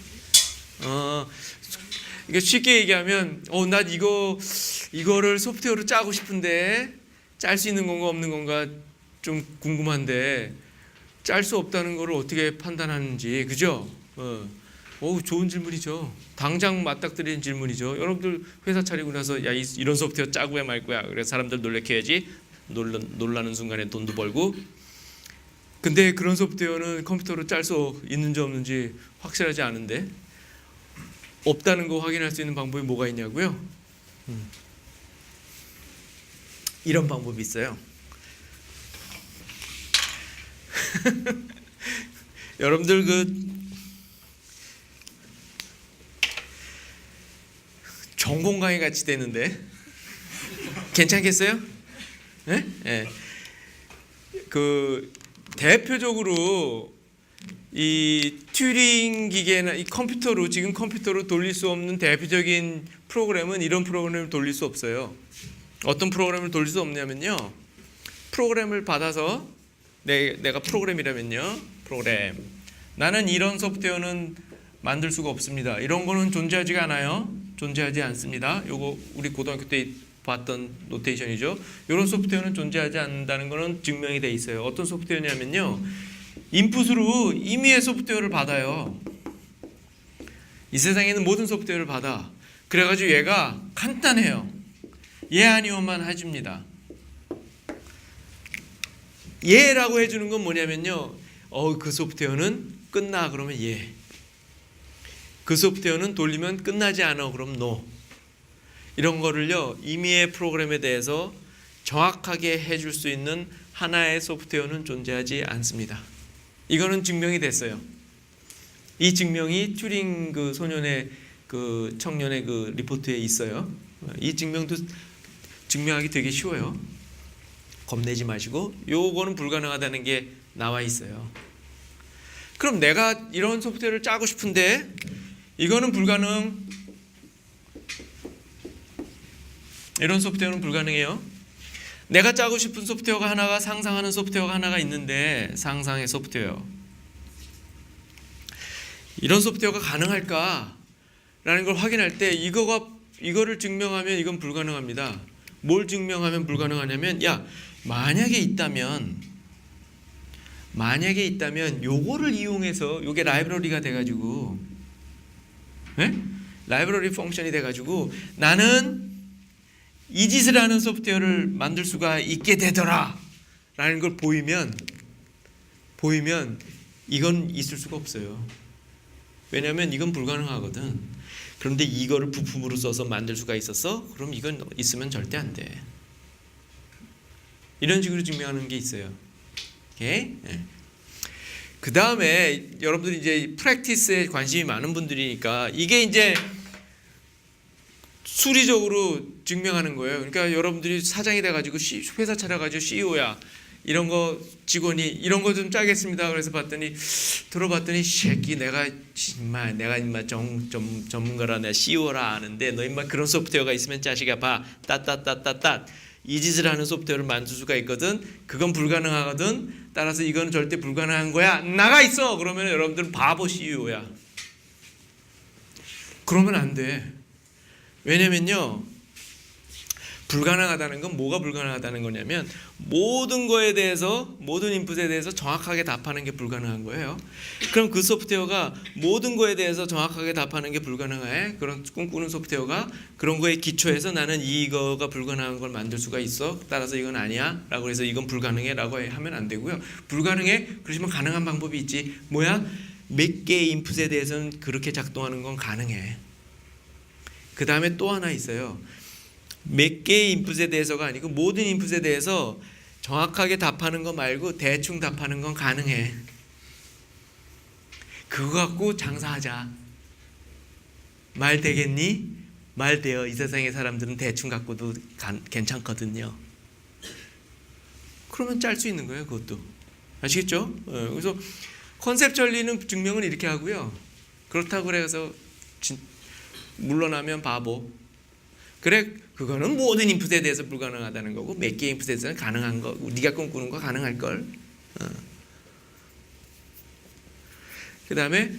이게 쉽게 얘기하면 난 이거를 소프트웨어로 짜고 싶은데 짤 수 있는 건가 없는 건가 좀 궁금한데 짤 수 없다는 걸 어떻게 판단하는지, 그죠? 좋은 질문이죠. 당장 맞닥뜨리는 질문이죠. 여러분들 회사 차리고 나서 야 이런 소프트웨어 짜고 해 말 거야. 그래서 사람들 놀래켜야지. 놀라는 순간에 돈도 벌고. 근데 그런 소프트웨어는 컴퓨터로 짤 수 있는지 없는지 확실하지 않은데 없다는 거 확인할 수 있는 방법이 뭐가 있냐고요? 이런 방법이 있어요. 여러분들 전공 강의 같이 되는데 괜찮겠어요? 네? 네. 대표적으로 이 튜링 기계나 이 지금 컴퓨터로 돌릴 수 없는 대표적인 프로그램은 이런 프로그램을 돌릴 수 없어요. 어떤 프로그램을 돌릴 수 없냐면요. 프로그램을 받아서 내가 프로그램이라면요. 프로그램. 나는 이런 소프트웨어는 만들 수가 없습니다. 이런 거는 존재하지가 않아요. 존재하지 않습니다. 요거 우리 고등학교 때 봤던 노테이션이죠. 이런 소프트웨어는 존재하지 않는다는 거는 증명이 돼 있어요. 어떤 소프트웨어냐면요. 인풋으로 임의의 소프트웨어를 받아요. 이 세상에 있는 모든 소프트웨어를 받아. 그래가지고 얘가 간단해요. 예 아니오만 해줍니다. 예라고 해주는 건 뭐냐면요. 그 소프트웨어는 끝나 그러면 예. 그 소프트웨어는 돌리면 끝나지 않아 그럼 no. 이런 거를요. 임의의 프로그램에 대해서 정확하게 해줄 수 있는 하나의 소프트웨어는 존재하지 않습니다. 이거는 증명이 됐어요. 이 증명이 튜링 소년의 청년의 리포트에 있어요. 이 증명도 증명하기 되게 쉬워요. 겁내지 마시고 요거는 불가능하다는 게 나와 있어요. 그럼 내가 이런 소프트웨어를 짜고 싶은데 이거는 불가능. 이런 소프트웨어는 불가능해요. 내가 짜고 싶은 소프트웨어가 하나가 상상하는 소프트웨어가 하나가 있는데 상상의 소프트웨어. 이런 소프트웨어가 가능할까라는 걸 확인할 때 이거를 증명하면 이건 불가능합니다. 뭘 증명하면 불가능하냐면 만약에 있다면 요거를 이용해서 요게 라이브러리가 돼가지고 라이브러리 펑션이 돼가지고 나는 이 짓을 하는 소프트웨어를 만들 수가 있게 되더라 라는 걸 보이면 이건 있을 수가 없어요. 왜냐하면 이건 불가능하거든. 그런데 이거를 부품으로 써서 만들 수가 있었어? 그럼 이건 있으면 절대 안 돼. 이런 식으로 증명하는 게 있어요. 오케이? 네. 그 다음에 여러분들이 이제 프랙티스에 관심이 많은 분들이니까 이게 이제 수리적으로 증명하는 거예요. 그러니까 여러분들이 사장이 돼가지고 회사 차려가지고 CEO야. 이런 거 직원이 이런 거 좀 짜겠습니다. 그래서 봤더니 들어봤더니 새끼 내가 임마 전문가라 내가 CEO라 아는데 너 임마 그런 소프트웨어가 있으면 자식아 봐 따따따따따 이 짓을 하는 소프트웨어를 만들 수가 있거든. 그건 불가능하거든. 따라서 이건 절대 불가능한 거야. 나가 있어. 그러면 여러분들은 바보 CEO야. 그러면 안 돼. 왜냐면요. 불가능하다는 건 뭐가 불가능하다는 거냐면 모든 거에 대해서 모든 인풋에 대해서 정확하게 답하는 게 불가능한 거예요. 그럼 그 소프트웨어가 모든 거에 대해서 정확하게 답하는 게 불가능해. 그런 꿈꾸는 소프트웨어가 그런 거에 기초해서 나는 이거가 불가능한 걸 만들 수가 있어. 따라서 이건 아니야. 라고 해서 이건 불가능해. 라고 하면 안 되고요. 불가능해? 그러시면 가능한 방법이 있지. 뭐야? 몇 개의 인풋에 대해서는 그렇게 작동하는 건 가능해. 그 다음에 또 하나 있어요. 몇 개의 인풋에 대해서가 아니고 모든 인풋에 대해서 정확하게 답하는 거 말고 대충 답하는 건 가능해. 그거 갖고 장사하자. 말 되겠니? 말 돼요. 이 세상의 사람들은 대충 갖고도 괜찮거든요. 그러면 짤 수 있는 거예요. 그것도. 아시겠죠? 그래서 컨셉천리는 증명은 이렇게 하고요. 그렇다고 그래서 물러나면 바보. 그래 그거는 모든 인풋에 대해서 불가능하다는 거고 몇 개의 인풋에 대해서는 가능한 거. 네가 꿈꾸는 거 가능할 걸. 그 다음에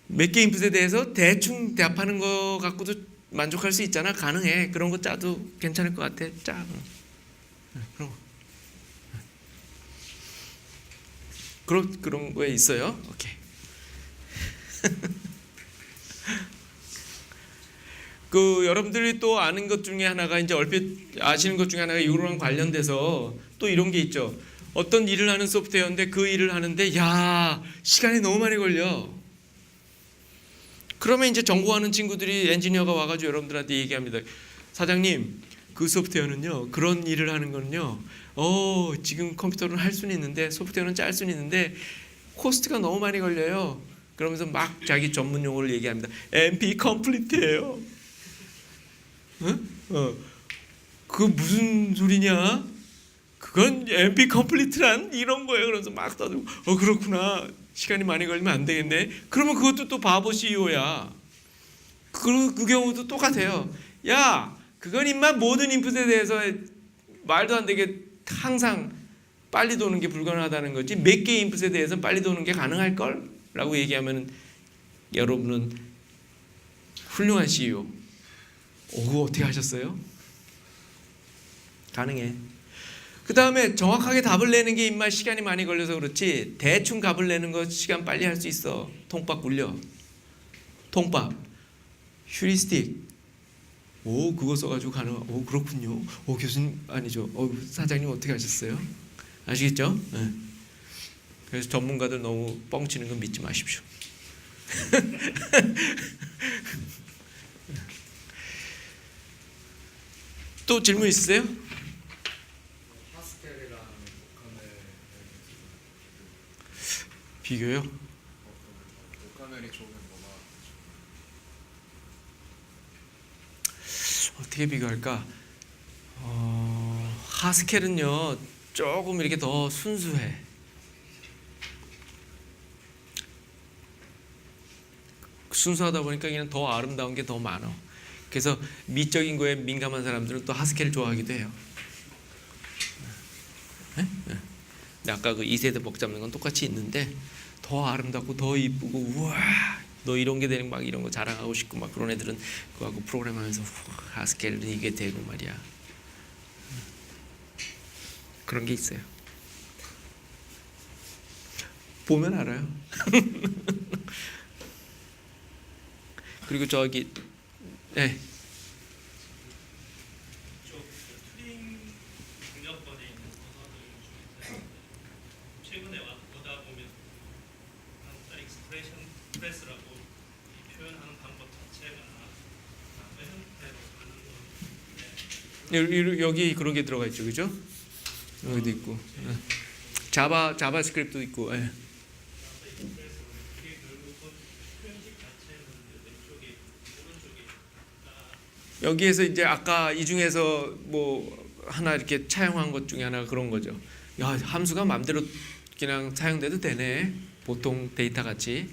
몇 개 인풋에 대해서 대충 대답하는 거 갖고도 만족할 수 있잖아. 가능해. 그런 거 짜도 괜찮을 것 같아. 짜. 그런 거. 그런 거에 있어요. 오케이. 그 여러분들이 또 아는 것 중에 하나가 이제 얼핏 아시는 것 중에 하나가 이거랑 관련돼서 또 이런 게 있죠. 어떤 일을 하는 소프트웨어인데 그 일을 하는데 야 시간이 너무 많이 걸려. 그러면 이제 전공하는 친구들이 엔지니어가 와가지고 여러분들한테 얘기합니다. 사장님 그 소프트웨어는요 그런 일을 하는 거는요 지금 컴퓨터는 할 수는 있는데 소프트웨어는 짤 수는 있는데 코스트가 너무 많이 걸려요. 그러면서 막 자기 전문 용어를 얘기합니다. NP 컴플리트예요. 그 무슨 소리냐? 그건 NP 컴플리트란 이런 거예요. 그래서 막 떠들고 그렇구나. 시간이 많이 걸리면 안 되겠네. 그러면 그것도 또 바보 CEO야. 그 경우도 똑같아요. 야, 그건 임마 모든 인풋에 대해서 말도 안 되게 항상 빨리 도는 게 불가능하다는 거지. 몇 개의 인풋에 대해서 빨리 도는 게 가능할 걸? 라고 얘기하면 여러분은 훌륭한 CEO. 그거 어떻게 하셨어요? 가능해. 그 다음에 정확하게 답을 내는 게 임마 시간이 많이 걸려서 그렇지 대충 답을 내는 거 시간 빨리 할 수 있어. 통밥 굴려. 통밥. 휴리스틱. 그거 써가지고 가능. 그렇군요. 교수님 아니죠. 사장님 어떻게 하셨어요? 아시겠죠? 네. 그래서 전문가들 너무 뻥치는 건 믿지 마십시오. 또 질문 있으세요? 하스켈이랑 오카멜 비교요? 오카멜이 좋으면 뭐가 어떻게 비교할까? 하스켈은요 조금 이렇게 더 순수해. 순수하다 보니까 그냥 더 아름다운 게 더 많아. 그래서 미적인 거에 민감한 사람들은 또 하스켈을 좋아하기도 해요. 네? 근데 아까 그 2세대 목 잡는 건 똑같이 있는데 더 아름답고 더 이쁘고 우와 너 이런 게 되는 막 이런 거 자랑하고 싶고 막 그런 애들은 그거하고 프로그램하면서 하스켈은 이게 되고 말이야. 그런 게 있어요. 보면 알아요. 그리고 저기 네. 튜링 능력권에 있는 언어들 중에서 최근에 보다 보면 익스프레션 프레스라고 표현하는 방법 자체가 형태로 하는 건 여기 그런 게 들어가 있죠, 그죠? 여기도 있고, 자바스크립트도 있고. 예. 여기에서 이제 아까 이 중에서 뭐 하나 이렇게 차용한 것 중에 하나가 그런 거죠. 야, 함수가 마음대로 그냥 사용돼도 되네. 보통 데이터 같이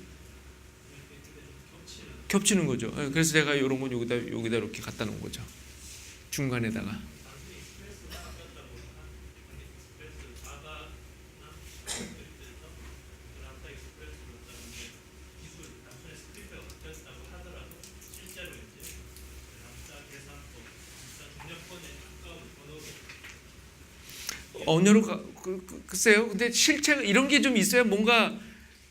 겹치는 거죠. 예, 그래서 제가 이런 건 여기다 이렇게 갖다 놓은 거죠. 중간에다가. 언어로 글쎄요. 근데 실체 이런 게 좀 있어야 뭔가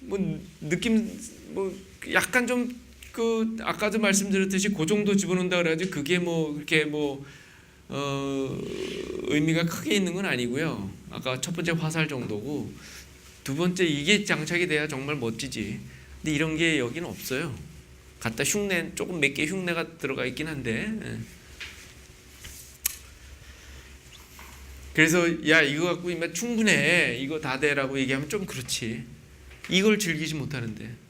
뭐 느낌 뭐 약간 좀 그 아까도 말씀드렸듯이 그 정도 집어넣는다 그래가지고 그게 뭐 그렇게 뭐 의미가 크게 있는 건 아니고요. 아까 첫 번째 화살 정도고 두 번째 이게 장착이 돼야 정말 멋지지. 근데 이런 게 여기는 없어요. 갖다 흉내 조금 몇 개 흉내가 들어가 있긴 한데. 예. 그래서 야 이거 갖고 이만 충분해 이거 다 돼라고 얘기하면 좀 그렇지. 이걸 즐기지 못하는데.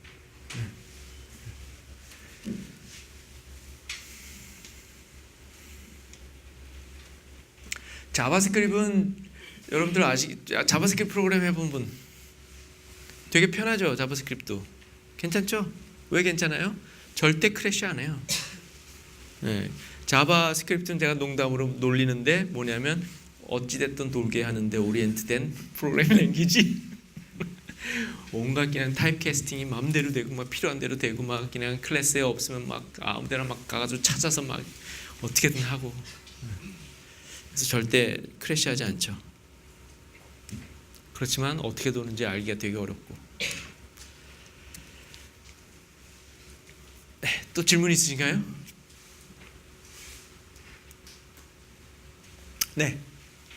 자바스크립트는 여러분들 자바스크립트 프로그램 해본 분 되게 편하죠. 자바스크립트도 괜찮죠? 왜 괜찮아요? 절대 크래시 안 해요. 네. 자바스크립트는 제가 농담으로 놀리는데 뭐냐면 어찌됐든 돌게 하는데 오리엔트된 프로그래밍 랭귀지. 온갖 그냥 타입캐스팅이 마음대로 되고 막 필요한 대로 되고 막 그냥 클래스에 없으면 막 아무데나 막 가가지고 찾아서 막 어떻게든 하고. 그래서 절대 크래시하지 않죠. 그렇지만 어떻게 도는지 알기가 되게 어렵고. 네, 또 질문 있으신가요? 네.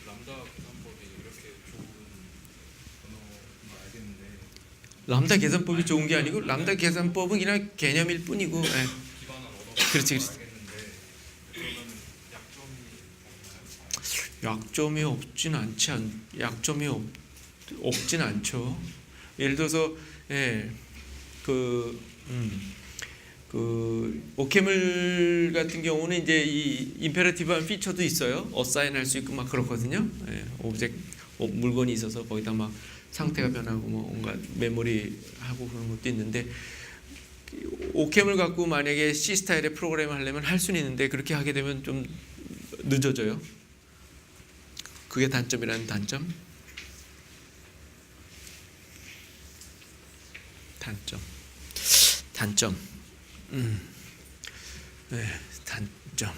람다 계산법이 이렇게 좋은 언어인 거 알겠는데 람다 계산법이 좋은 게 아니고 람다 계산법은 그냥 개념일 뿐이고. 네. 기반한 언어가 그렇지, 좋은 거 그렇지. 알겠는데 그러면 약점이 없나요? 약점이 없진 않죠. 예를 들어서 그 오케물 같은 경우는 이제 이 임페러티브한 피처도 있어요. 어사인 할 수 있고 막 그렇거든요. 오브젝트 물건이 있어서 거기다 막 상태가 변하고 뭐 온갖 메모리 하고 그런 것도 있는데 오케물 갖고 만약에 C 스타일의 프로그램을 하려면 할 수는 있는데 그렇게 하게 되면 좀 늦어져요. 그게 단점이라는 단점. 네, 단점.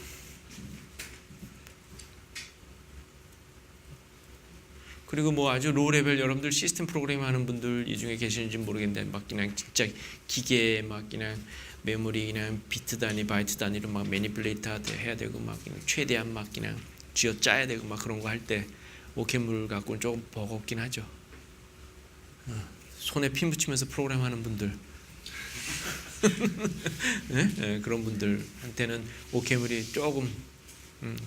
그리고 뭐 아주 로우 레벨 여러분들 시스템 프로그래밍 하는 분들 이 중에 계시는지 모르겠는데 막 그냥 진짜 기계에 막 그냥 메모리 그냥 비트 단위 바이트 단위로 막 매니플레이트 해야 되고 막 그냥 최대한 막 그냥 쥐어 짜야 되고 막 그런 거 할 때 오케물 갖고는 조금 버겁긴 하죠. 손에 핀 붙이면서 프로그램 하는 분들 네? 그런 분들한테는 오케물이 조금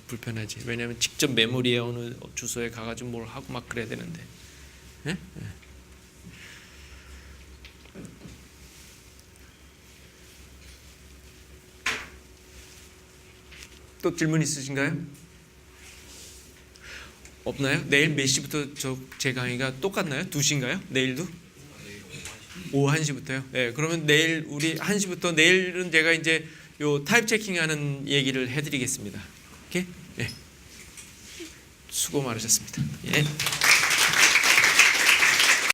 불편하지. 왜냐하면 직접 메모리에 어느 주소에 가가지고 뭘 하고 막 그래야 되는데. 네? 네. 또 질문 있으신가요? 없나요? 내일 몇 시부터 제 강의가 똑같나요? 2시인가요? 내일도? 오후 1시부터요? 네, 그러면 내일 우리 1시부터 내일은 제가 이제 요 타입 체킹하는 얘기를 해드리겠습니다. 오케이? 네. 수고 많으셨습니다. 예.